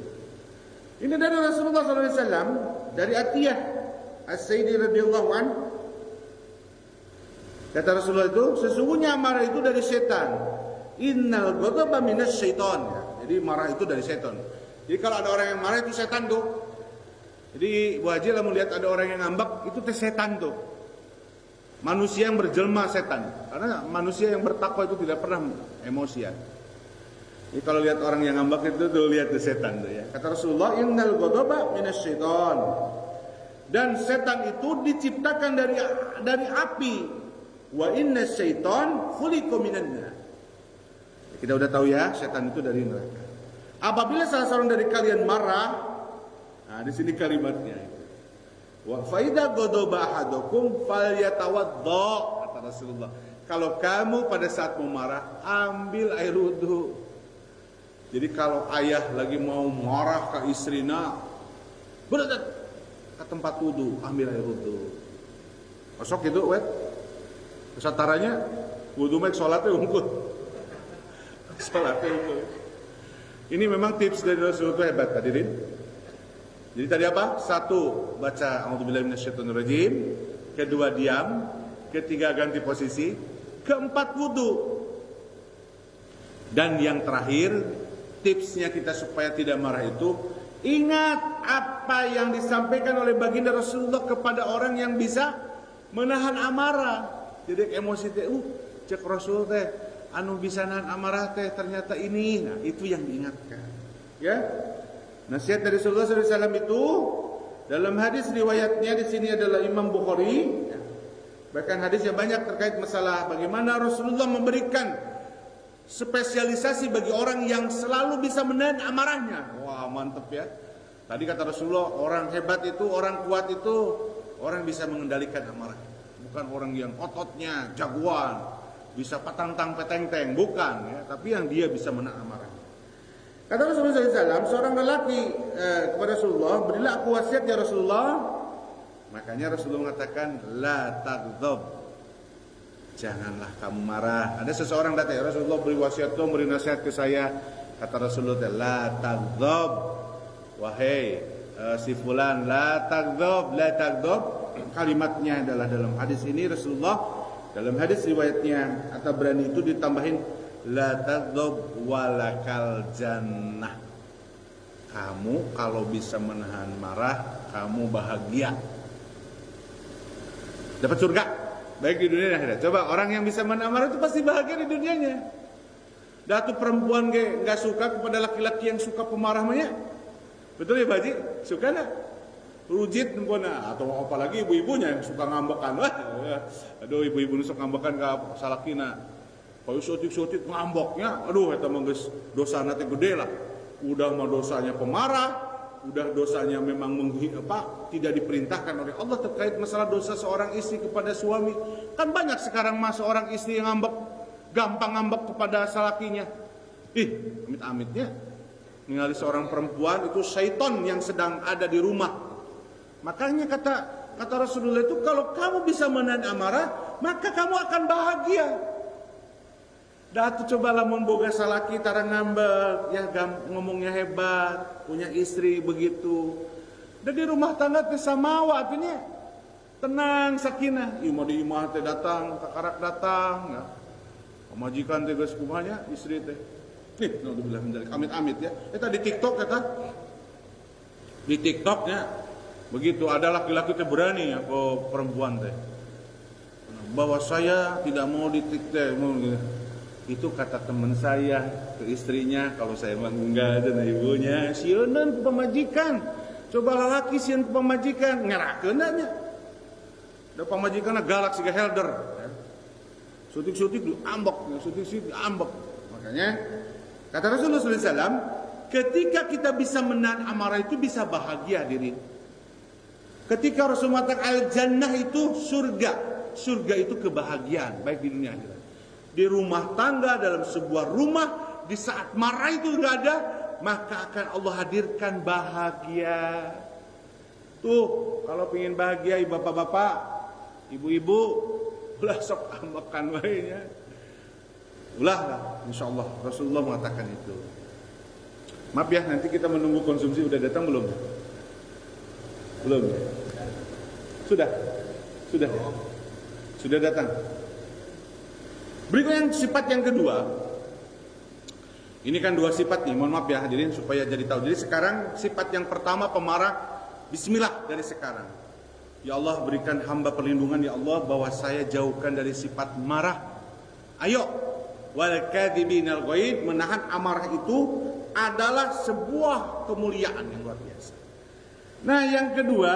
Ini dari Rasulullah SAW, dari Atiyah As-Sayyidi radhiyallahu anhu. Kata Rasulullah itu, sesungguhnya marah itu dari setan. Innal ghadaba minas syaitan. Ya. Jadi marah itu dari setan. Jadi kalau ada orang yang marah itu setan tuh. Jadi Bu Haji lah melihat ada orang yang ngambek, itu teh setan tuh. Manusia yang berjelma setan. Karena manusia yang bertakwa itu tidak pernah emosian. Jadi kalau lihat orang yang ngambek itu tuh lihat tuh setan tuh ya. Kata Rasulullah, innal ghadaba minas syaitan. Dan setan itu diciptakan dari api. Wa inna syaitan khuliqa minan nar. Kita udah tahu ya, setan itu dari neraka. Apabila salah seorang dari kalian marah, nah di sini kalimatnya itu. Wa fa idza ghadaba ahadukum falyatawadda, kata Rasulullah. Kalau kamu pada saat mau marah, ambil air wudu. Jadi kalau ayah lagi mau marah ke istrinya, berangkat ke tempat wudu, ambil air wudu. Masuk gitu, wet. Kesataranya wudu mek salatnya unggul. Salatnya unggul. Ini memang tips dari Rasulullah hebat hadirin. Jadi tadi apa? Satu, baca a'udzubillahi minasyaitonir rajim. Kedua, diam. Ketiga, ganti posisi. Keempat, wudu. Dan yang terakhir, tipsnya kita supaya tidak marah itu, ingat apa yang disampaikan oleh baginda Rasulullah kepada orang yang bisa menahan amarah. Jadi emosi teh, cek Rasul teh, anu bisa nahan amarah teh ternyata ini. Nah itu yang diingatkan. Ya, nasihat dari Rasulullah SAW itu dalam hadis riwayatnya di sini adalah Imam Bukhari. Ya. Bahkan hadisnya banyak terkait masalah bagaimana Rasulullah memberikan spesialisasi bagi orang yang selalu bisa menahan amarahnya. Wah mantep ya. Tadi kata Rasulullah, orang hebat itu, orang kuat itu, orang bisa mengendalikan amarahnya. Bukan orang yang ototnya jagoan, bisa patang-tang peteng-teng, bukan ya, tapi yang dia bisa menahan amarahnya. Kata Rasulullah SAW, seorang lelaki kepada Rasulullah, berilah aku wasiat ya Rasulullah. Makanya Rasulullah mengatakan, la taghdab, janganlah kamu marah. Ada seseorang datang, ya Rasulullah beri wasiat dong, beri nasihat ke saya. Kata Rasulullah, la taghdab, wahai si fulan, la taghdab, la taghdab. Kalimatnya adalah dalam hadis ini Rasulullah dalam hadis riwayatnya At-Tabrani itu ditambahin la taghdab walakal jannah. Kamu kalau bisa menahan marah, kamu bahagia. dapat surga, baik di dunia dan akhirat. Coba orang yang bisa menahan amarah itu pasti bahagia di dunianya. Datu perempuan nggak suka kepada laki-laki yang suka pemarah banyak. Betul ya Baji? Suka nggak? Rujit nempona atau apalagi ibu-ibunya yang suka ngambekan. Wah, aduh ibu-ibu suka ngambekan ke salakina. Kalau sotik-sotik ngamboknya, aduh eta mah geus dosana teh gede lah. Udah mah dosanya pemarah, udah dosanya memang tidak diperintahkan oleh Allah terkait masalah dosa seorang istri kepada suami. Kan banyak sekarang mah seorang istri yang ngambek, gampang ngambek kepada salakinya. Amit-amitnya ningali seorang perempuan itu syaitan yang sedang ada di rumah. Makanya kata Rasulullah itu, kalau kamu bisa menahan amarah, maka kamu akan bahagia. Datu cobalah memboga salaki tara ngambek, ya ngomongnya hebat, punya istri begitu. Dan di rumah tangga teh samawa artinya tenang sakinah. Ieu mah di imah teh datang, kakarak datang, ya. Pemajikan teh geus kumanya istri teh. Nih, naudzubillah min dzalik. Amit-amit ya. Eta di TikTok eta. Di TikToknya begitu ada laki-laki teh berani ya ke perempuan teh. Bahwa saya tidak mau di TikTok gitu. Itu kata teman saya ke istrinya, kalau saya mah enggak ada ibunya, sieuneun ku pamajikan. Coba lalaki sieun ku pamajikan, ngerakeun nya. Da pamajikanna galak siga helder. Sutik-sutik diambek, sutik-sutik diambek. Makanya kata Rasulullah SAW, ketika kita bisa menahan amarah itu bisa bahagia diri. Ketika Rasulullah mengatakan al-jannah itu surga. Surga itu kebahagiaan, baik di dunia akhirat. Di rumah tangga, dalam sebuah rumah, di saat marah itu enggak ada, maka akan Allah hadirkan bahagia. Tuh, kalau pengen bahagia bapak-bapak, ibu-ibu, ulah sok ambekan wae nya. Ulah lah, insyaallah Rasulullah mengatakan itu. Maaf ya, nanti kita menunggu konsumsi udah datang belum? Belum. Sudah. Sudah datang. Berikutnya sifat yang kedua. Ini kan dua sifat nih, mohon maaf ya hadirin supaya jadi tahu. Jadi sekarang sifat yang pertama pemarah, bismillah dari sekarang. Ya Allah, berikan hamba perlindungan ya Allah bahwa saya jauhkan dari sifat marah. Ayo, wal kadzibinal ghaid, menahan amarah itu adalah sebuah kemuliaan yang luar biasa. Nah, yang kedua,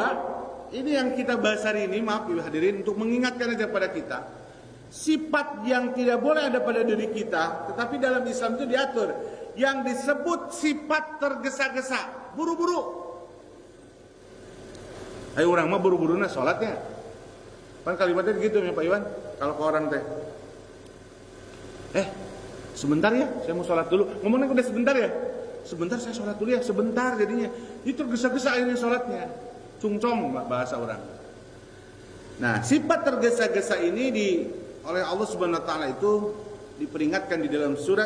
ini yang kita bahas hari ini, maaf ya hadirin, untuk mengingatkan aja pada kita. Sifat yang tidak boleh ada pada diri kita, tetapi dalam Islam itu diatur, yang disebut sifat tergesa-gesa, buru-buru. Ayo orang mah buru-burunya sholatnya. Kan kalimatnya gitu ya Pak Iwan, kalau ke orang teh, sebentar ya, saya mau sholat dulu. Ngomongnya udah sebentar ya, sebentar saya sholat dulu ya, sebentar jadinya. Itu tergesa-gesa ini sholatnya, cungcong bahasa orang. Nah, sifat tergesa-gesa ini oleh Allah Subhanahu wa taala itu diperingatkan di dalam surat,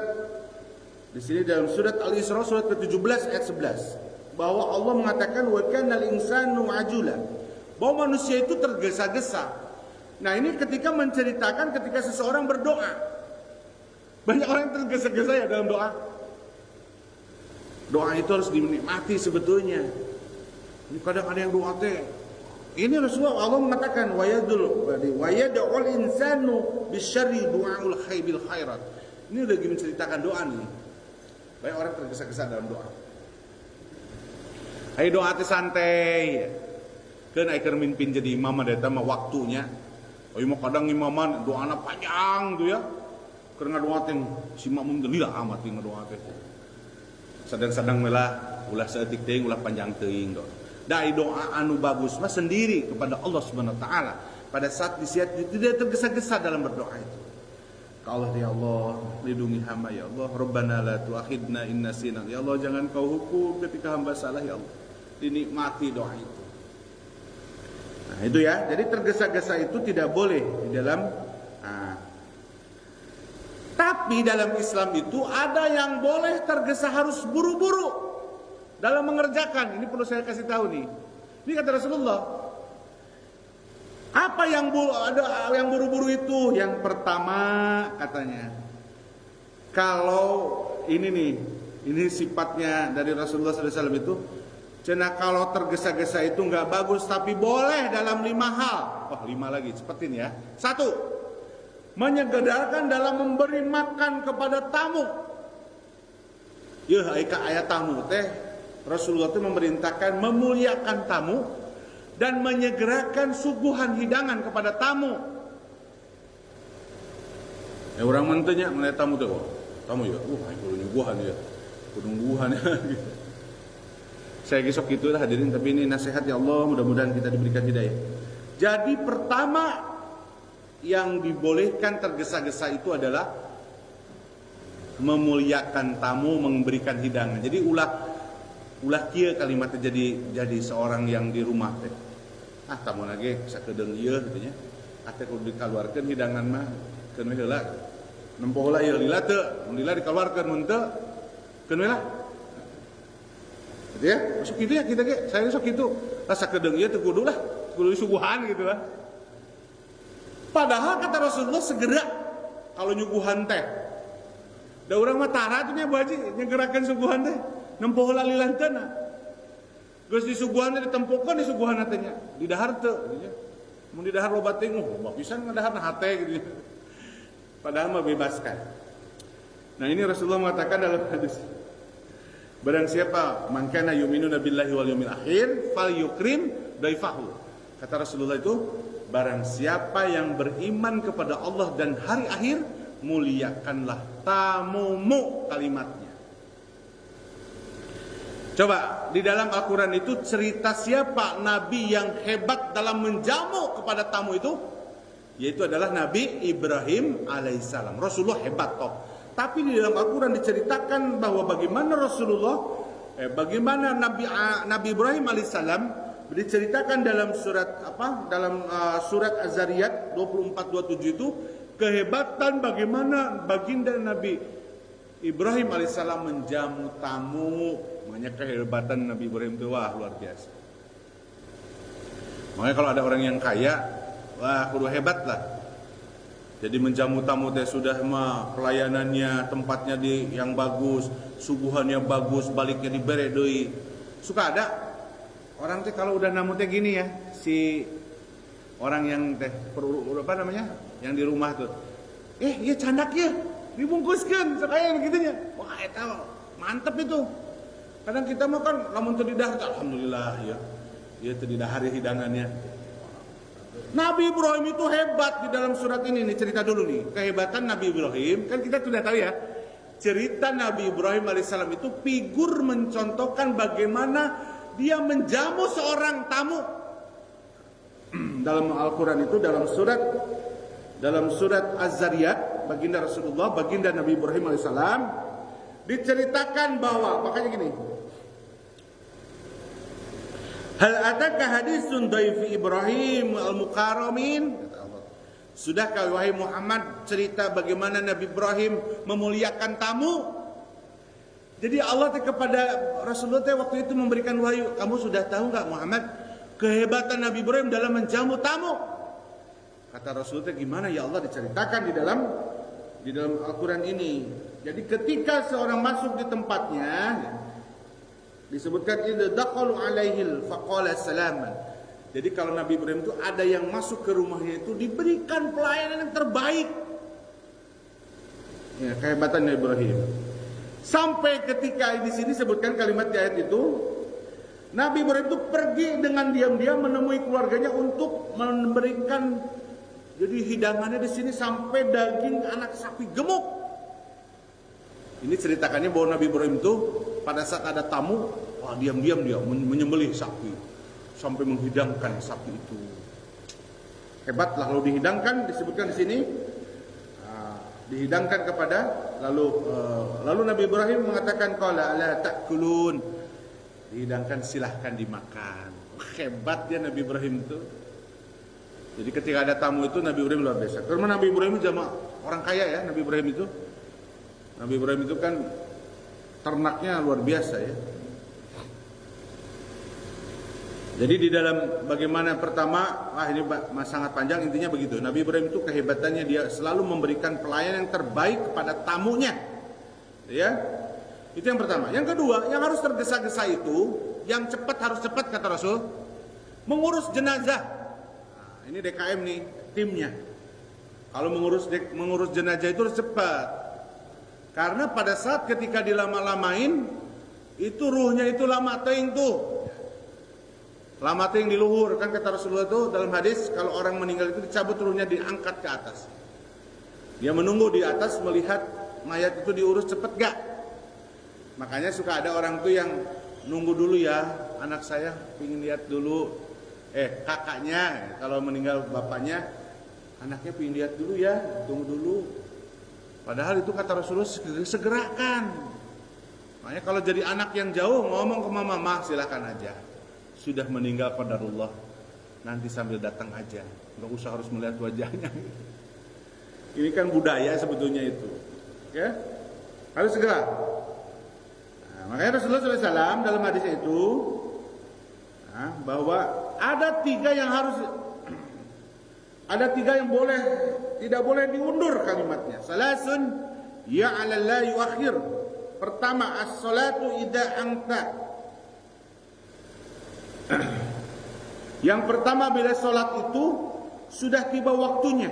di sini dalam surat Al-Isra surat ke-17 ayat 11, bahwa Allah mengatakan wa kanal insanu ajula, bahwa manusia itu tergesa-gesa. Nah, ini ketika menceritakan ketika seseorang berdoa. Banyak orang yang tergesa-gesa ya dalam doa. Doa itu harus dinikmati sebetulnya. Ini kadang ada yang doa teh, ini Rasulullah Allah mengatakan wa yad'ul insanu bisyarri du'aul khaibil khairat. Ini udah menceritakan doa nih. Banyak orang tergesa-gesa dalam doa. Ayo doa teh santai. Keun aya keur mimpin jadi imam ada mah waktunya. Ayo mah kadang imaman doana panjang tuh ya. Keur ngadoa teh si makmum teh lila amat ngadoa teh. Sedang-sedang melah ulah saeutik teuing ulah panjang teuing doa. Dai doa anu bagus mah sendiri kepada Allah Subhanahu wa taala. Pada saat disiat tidak tergesa-gesa dalam berdoa itu. Ka Allah ya Allah, lindungi hamba ya Allah. Rabbana la tu'akhidna in nasina. Ya Allah, jangan kau hukum ketika hamba salah ya Allah. Dinikmati doa itu. Nah, itu ya. Jadi tergesa-gesa itu tidak boleh di dalam tapi dalam Islam itu ada yang boleh tergesa harus buru-buru dalam mengerjakan. Ini perlu saya kasih tahu nih. Ini kata Rasulullah. Apa yang ada yang buru-buru itu? Yang pertama katanya, kalau ini nih, ini sifatnya dari Rasulullah SAW itu, cenah kalau tergesa-gesa itu nggak bagus, tapi boleh dalam 5 hal. Wah, 5 lagi, cepetin ya. 1. Menyegedarkan dalam memberi makan kepada tamu. Ya, ayat tamu teh Rasulullah itu memerintahkan memuliakan tamu dan menyegerakan suguhan hidangan kepada tamu. Ya orang mentenya melihat tamu tuh, tamu ya, kudu nyuguhan ya, kudu nyuguhan ya. Gitu. Saya gesok itulah hadirin, tapi ini nasihat ya Allah, mudah-mudahan kita diberikan hidayah. Jadi pertama yang dibolehkan tergesa-gesa itu adalah memuliakan tamu, memberikan hidangan. Jadi ulah kieu kalimatnya jadi seorang yang di rumah teh. Tamu lagi sakedeung ieu gitu nya. Teh kudu dikeluarkeun hidangan mah keun we heula. Nempo heula ieu lila teu, mun lila dikeluarkeun mun teu keun we lah. Gitu ya. Masuk gitu ya kita ge, saya sok kitu. Lah sakedeung ieu teu kudu lah, kudu disuguhan gitu lah. Padahal kata Rasulullah segera kalau nyuguhan teh. Da urang mah tara tuh nya Bu Haji nyegerakeun suguhan teh. Nempo heula lilanteuna. Geus disuguhan teh ditempukeun disuguhan teh nya. Di dahar teu gitu nya. Mun di dahar loba teh loba pisan ngadaharna hate gitu. Padahal mah bebaskan. Nah, ini Rasulullah mengatakan dalam hadis. Barang siapa man kana yu'minu billahi wal yawmil akhir falyukrim daifahu. Kata Rasulullah itu, barang siapa yang beriman kepada Allah dan hari akhir, muliakanlah tamumu, kalimatnya. Coba di dalam Al-Quran itu cerita siapa nabi yang hebat dalam menjamu kepada tamu itu, yaitu adalah Nabi Ibrahim alaihissalam. Rasulullah hebat toh. Tapi di dalam Al-Quran diceritakan bahwa bagaimana bagaimana Nabi Ibrahim alaihissalam diceritakan dalam surat surat Az-Zariyat 24-27 itu, kehebatan bagaimana baginda Nabi Ibrahim alaihissalam menjamu tamu. Makanya kehebatan Nabi Ibrahim itu wah luar biasa. Makanya kalau ada orang yang kaya, wah kudu hebat lah. Jadi menjamu tamu teh sudah mah pelayanannya, tempatnya yang bagus, suguhannya bagus, baliknya dibere deui. Suka ada orang teh kalau udah namu teh gini ya, si orang yang teh apa namanya? Yang di rumah tuh. Iya candak ya, dibungkuskeun sakaya begitunya. Wah eta mantep itu. Kadang kita mah kan lamun teu didahar, alhamdulillah ya. Ya teu didahari hidangannya. Nabi Ibrahim itu hebat di dalam surat ini nih, cerita dulu nih. Kehebatan Nabi Ibrahim, kan kita sudah tahu ya. Cerita Nabi Ibrahim alaihissalam itu figur mencontohkan bagaimana dia menjamu seorang tamu. Dalam Al-Quran itu dalam surat Az-Zariyat, baginda Rasulullah, baginda Nabi Ibrahim alaihissalam diceritakan bahwa makanya gini. Hal ataka hadisun dhaifi Ibrahim al-mukarramin? Sudahkah wahai Muhammad cerita bagaimana Nabi Ibrahim memuliakan tamu? Jadi Allah kepada Rasulullah waktu itu memberikan wahyu, kamu sudah tahu enggak Muhammad kehebatan Nabi Ibrahim dalam menjamu tamu? Kata Rasulullah, gimana ya Allah, diceritakan di dalam Al-Quran ini. Jadi ketika seorang masuk di tempatnya, disebutkan idza daqalu alaihil faqala salaman. Jadi kalau Nabi Ibrahim itu ada yang masuk ke rumahnya itu diberikan pelayanan yang terbaik. Ya, kehebatan Nabi Ibrahim. Sampai ketika di sini sebutkan kalimat di ayat itu, Nabi Ibrahim itu pergi dengan diam-diam menemui keluarganya untuk memberikan, jadi hidangannya di sini sampai daging anak sapi gemuk. Ini ceritakannya bahwa Nabi Ibrahim itu pada saat ada tamu, wah diam-diam dia menyembelih sapi sampai menghidangkan sapi itu. Hebat lah kalau dihidangkan, disebutkan di sini dihidangkan kepada lalu Nabi Ibrahim mengatakan qala la ta'kulun, dihidangkan silahkan dimakan. Hebat dia Nabi Ibrahim itu. Jadi ketika ada tamu itu Nabi Ibrahim luar biasa. Karena Nabi Ibrahim itu sama orang kaya ya, Nabi Ibrahim itu. Nabi Ibrahim itu kan ternaknya luar biasa ya. Jadi di dalam bagaimana pertama, ini sangat panjang, intinya begitu. Nabi Ibrahim itu kehebatannya dia selalu memberikan pelayanan yang terbaik kepada tamunya. Ya. Itu yang pertama. Yang kedua, yang harus tergesa-gesa itu, yang cepat harus cepat kata Rasul, mengurus jenazah. Nah, ini DKM nih timnya. Kalau mengurus jenazah itu harus cepat. Karena pada saat ketika dilama-lamain, itu ruhnya itu lama teing tuh. Lama teing di luhur, kan kata Rasulullah itu dalam hadis, kalau orang meninggal itu dicabut ruhnya, diangkat ke atas. Dia menunggu di atas melihat mayat itu diurus cepet gak. Makanya suka ada orang tuh yang nunggu dulu ya, anak saya ingin lihat dulu. Kakaknya kalau meninggal bapaknya, anaknya ingin lihat dulu ya, tunggu dulu. Padahal itu kata Rasulullah segerakan. Makanya kalau jadi anak yang jauh ngomong ke mama, silakan aja. Sudah meninggal qadarullah, nanti sambil datang aja, nggak usah harus melihat wajahnya. Ini kan budaya sebetulnya itu, ya harus segera. Nah, makanya Rasulullah SAW dalam hadis itu bahwa ada tiga yang boleh, tidak boleh diundur kalimatnya. Salasun ya'ala la yuakhir. Pertama, as-salatu idza anta. Yang pertama, bila salat itu sudah tiba waktunya.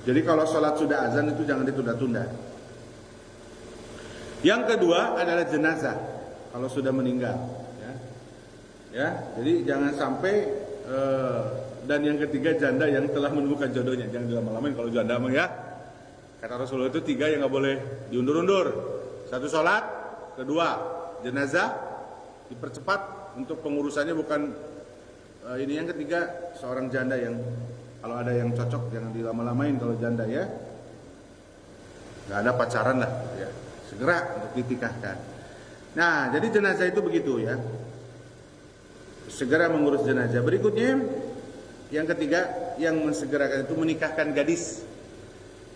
Jadi kalau salat sudah azan itu jangan ditunda-tunda. Yang kedua adalah jenazah kalau sudah meninggal, ya. Jadi jangan sampai dan yang ketiga janda yang telah menemukan jodohnya, jangan dilama-lamain kalau janda mah ya. Kata Rasulullah itu tiga yang nggak boleh diundur-undur. Satu sholat, kedua jenazah dipercepat untuk pengurusannya, bukan ini yang ketiga seorang janda yang kalau ada yang cocok jangan dilama-lamain kalau janda ya. Nggak ada pacaran lah ya. Segera untuk ditikahkan. Nah, jadi jenazah itu begitu ya. Segera mengurus jenazah. Berikutnya yang ketiga yang mensegerakan itu menikahkan gadis.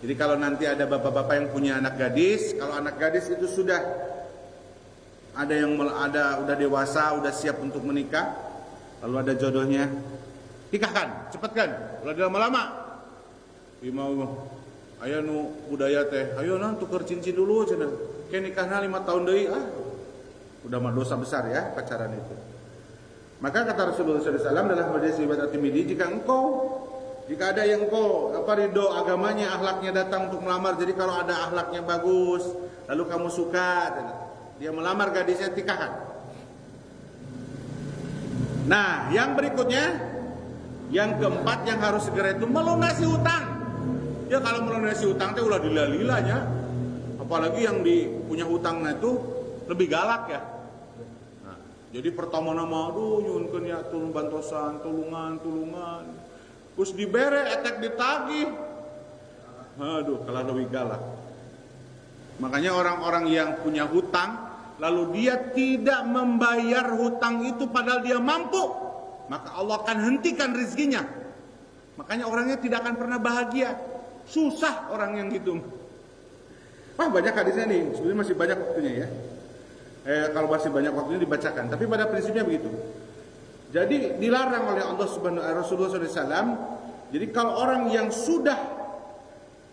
Jadi kalau nanti ada bapak-bapak yang punya anak gadis, kalau anak gadis itu sudah ada yang udah dewasa, udah siap untuk menikah, lalu ada jodohnya, nikahkan, cepatkan, udah lama-lama. Mau ayo nu budaya teh, ayo nang tuker cincin dulu cenah. Kayak nikahna 5 tahun deui udah mah dosa besar ya pacaran itu. Maka kata Rasulullah SAW dalam hadis riwayat At-Tirmidzi, jika ada yang ridho agamanya, akhlaknya datang untuk melamar. Jadi kalau ada akhlaknya bagus, lalu kamu suka, dia melamar gadisnya, tikahkan. Nah, yang berikutnya, yang keempat yang harus segera itu melunasi hutang. Ya kalau melunasi hutang itu ulah lila-lilanya. Apalagi yang punya hutangnya itu lebih galak ya. Nah, jadi pertama nama, nyunkeun ya tulung bantosan, tulungan. Terus dibere etek ditagih. Aduh, kalau lebih galak. Makanya orang-orang yang punya hutang lalu dia tidak membayar hutang itu padahal dia mampu, maka Allah akan hentikan rezekinya. Makanya orangnya tidak akan pernah bahagia. Susah orang yang gitu. Wah, banyak hadisnya nih. Sebenarnya masih banyak waktunya ya. Kalau masih banyak waktunya dibacakan, tapi pada prinsipnya begitu. Jadi dilarang oleh Allah Rasulullah SAW. Jadi kalau orang yang sudah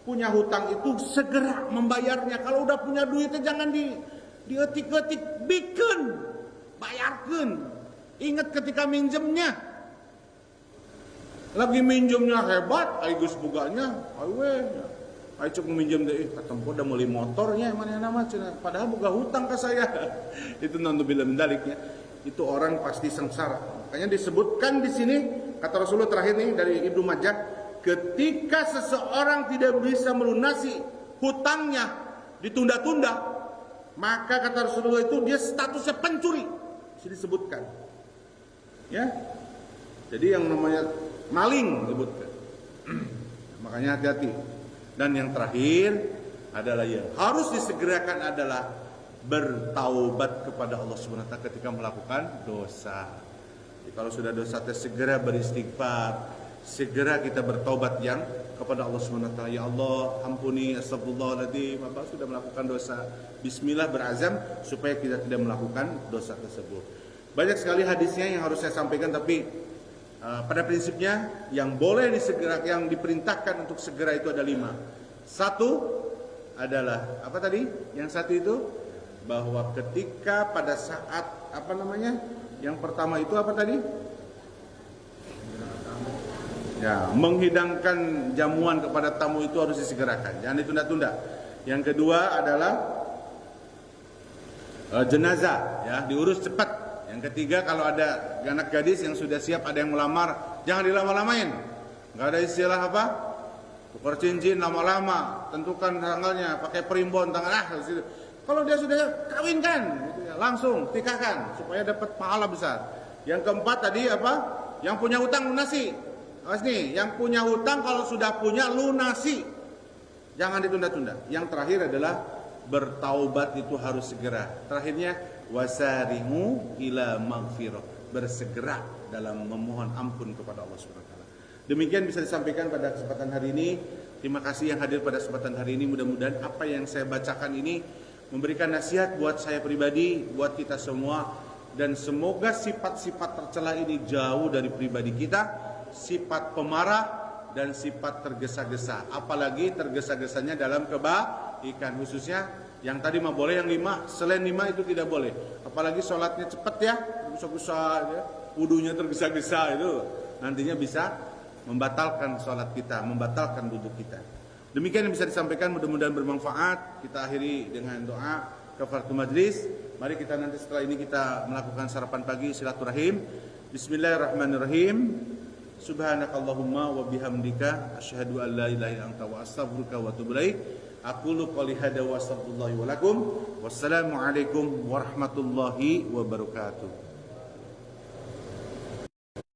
punya hutang itu segera membayarnya. Kalau udah punya duitnya jangan dietik-etik, bikin, bayarkan. Ingat ketika minjemnya, lagi minjemnya hebat, aigus buganya, ayo cuk minjem deh, katempo udah meuli motornya, mana nama cina. Padahal buka hutang ke saya. Itu nanti bila mendaliknya. Itu orang pasti sengsara. Makanya disebutkan di sini kata Rasulullah terakhir nih dari Ibnu Majah, ketika seseorang tidak bisa melunasi hutangnya, ditunda-tunda, maka kata Rasulullah itu dia statusnya pencuri. Sini disebutkan. Ya. Jadi yang namanya maling disebutkan. Makanya hati-hati. Dan yang terakhir adalah yang harus disegerakan adalah bertaubat kepada Allah Subhanahu wa taala ketika melakukan dosa. Jadi kalau sudah dosa segera beristighfar, segera kita bertaubat yang kepada Allah Subhanahu wa taala. Ya Allah, ampuni, astagfirullahaladzim, Bapak sudah melakukan dosa. Bismillah, berazam supaya kita tidak melakukan dosa tersebut. Banyak sekali hadisnya yang harus saya sampaikan, tapi pada prinsipnya yang boleh disegerakan, yang diperintahkan untuk segera itu ada 5. Satu adalah apa tadi? Yang satu itu bahwa ketika pada saat yang pertama itu apa tadi? Ya, menghidangkan jamuan kepada tamu itu harus disegerakan, jangan ditunda-tunda. Yang kedua adalah jenazah, ya, diurus cepat. Yang ketiga, kalau ada anak gadis yang sudah siap ada yang melamar, jangan dilama-lamain. Nggak ada istilah apa? Tukar cincin lama-lama, tentukan tanggalnya, pakai perimbon tanggal Kalau dia sudah kawinkan, gitu ya, langsung tikahkan supaya dapat pahala besar. Yang keempat tadi apa? Yang punya hutang lunasi. Awas nih, yang punya hutang kalau sudah punya lunasi, jangan ditunda-tunda. Yang terakhir adalah bertaubat itu harus segera. Terakhirnya wasarimu ila maghfirah, bersegera dalam memohon ampun kepada Allah Subhanahu wa taala. Demikian bisa disampaikan pada kesempatan hari ini. Terima kasih yang hadir pada kesempatan hari ini. Mudah-mudahan apa yang saya bacakan ini memberikan nasihat buat saya pribadi, buat kita semua, dan semoga sifat-sifat tercela ini jauh dari pribadi kita. Sifat pemarah dan sifat tergesa-gesa, apalagi tergesa-gesanya dalam kebaikan, khususnya yang tadi mah boleh, yang 5, selain 5 itu tidak boleh. Apalagi sholatnya cepat ya, gesa-gesa ya, wudunya tergesa-gesa, itu nantinya bisa membatalkan sholat kita, membatalkan wudhu kita. Demikian yang bisa disampaikan, mudah-mudahan bermanfaat. Kita akhiri dengan doa kafaratul majlis. Mari kita nanti setelah ini kita melakukan sarapan pagi silaturahim. Bismillahirrahmanirrahim. Subhanakallahumma wa bihamdika asyhadu an la ilaha illa anta wa astaghfiruka wa atubu ilaik. Aqulu qouli hadza wa astaghfirullahi wa lakum. Wassalamu alaikum warahmatullahi wabarakatuh.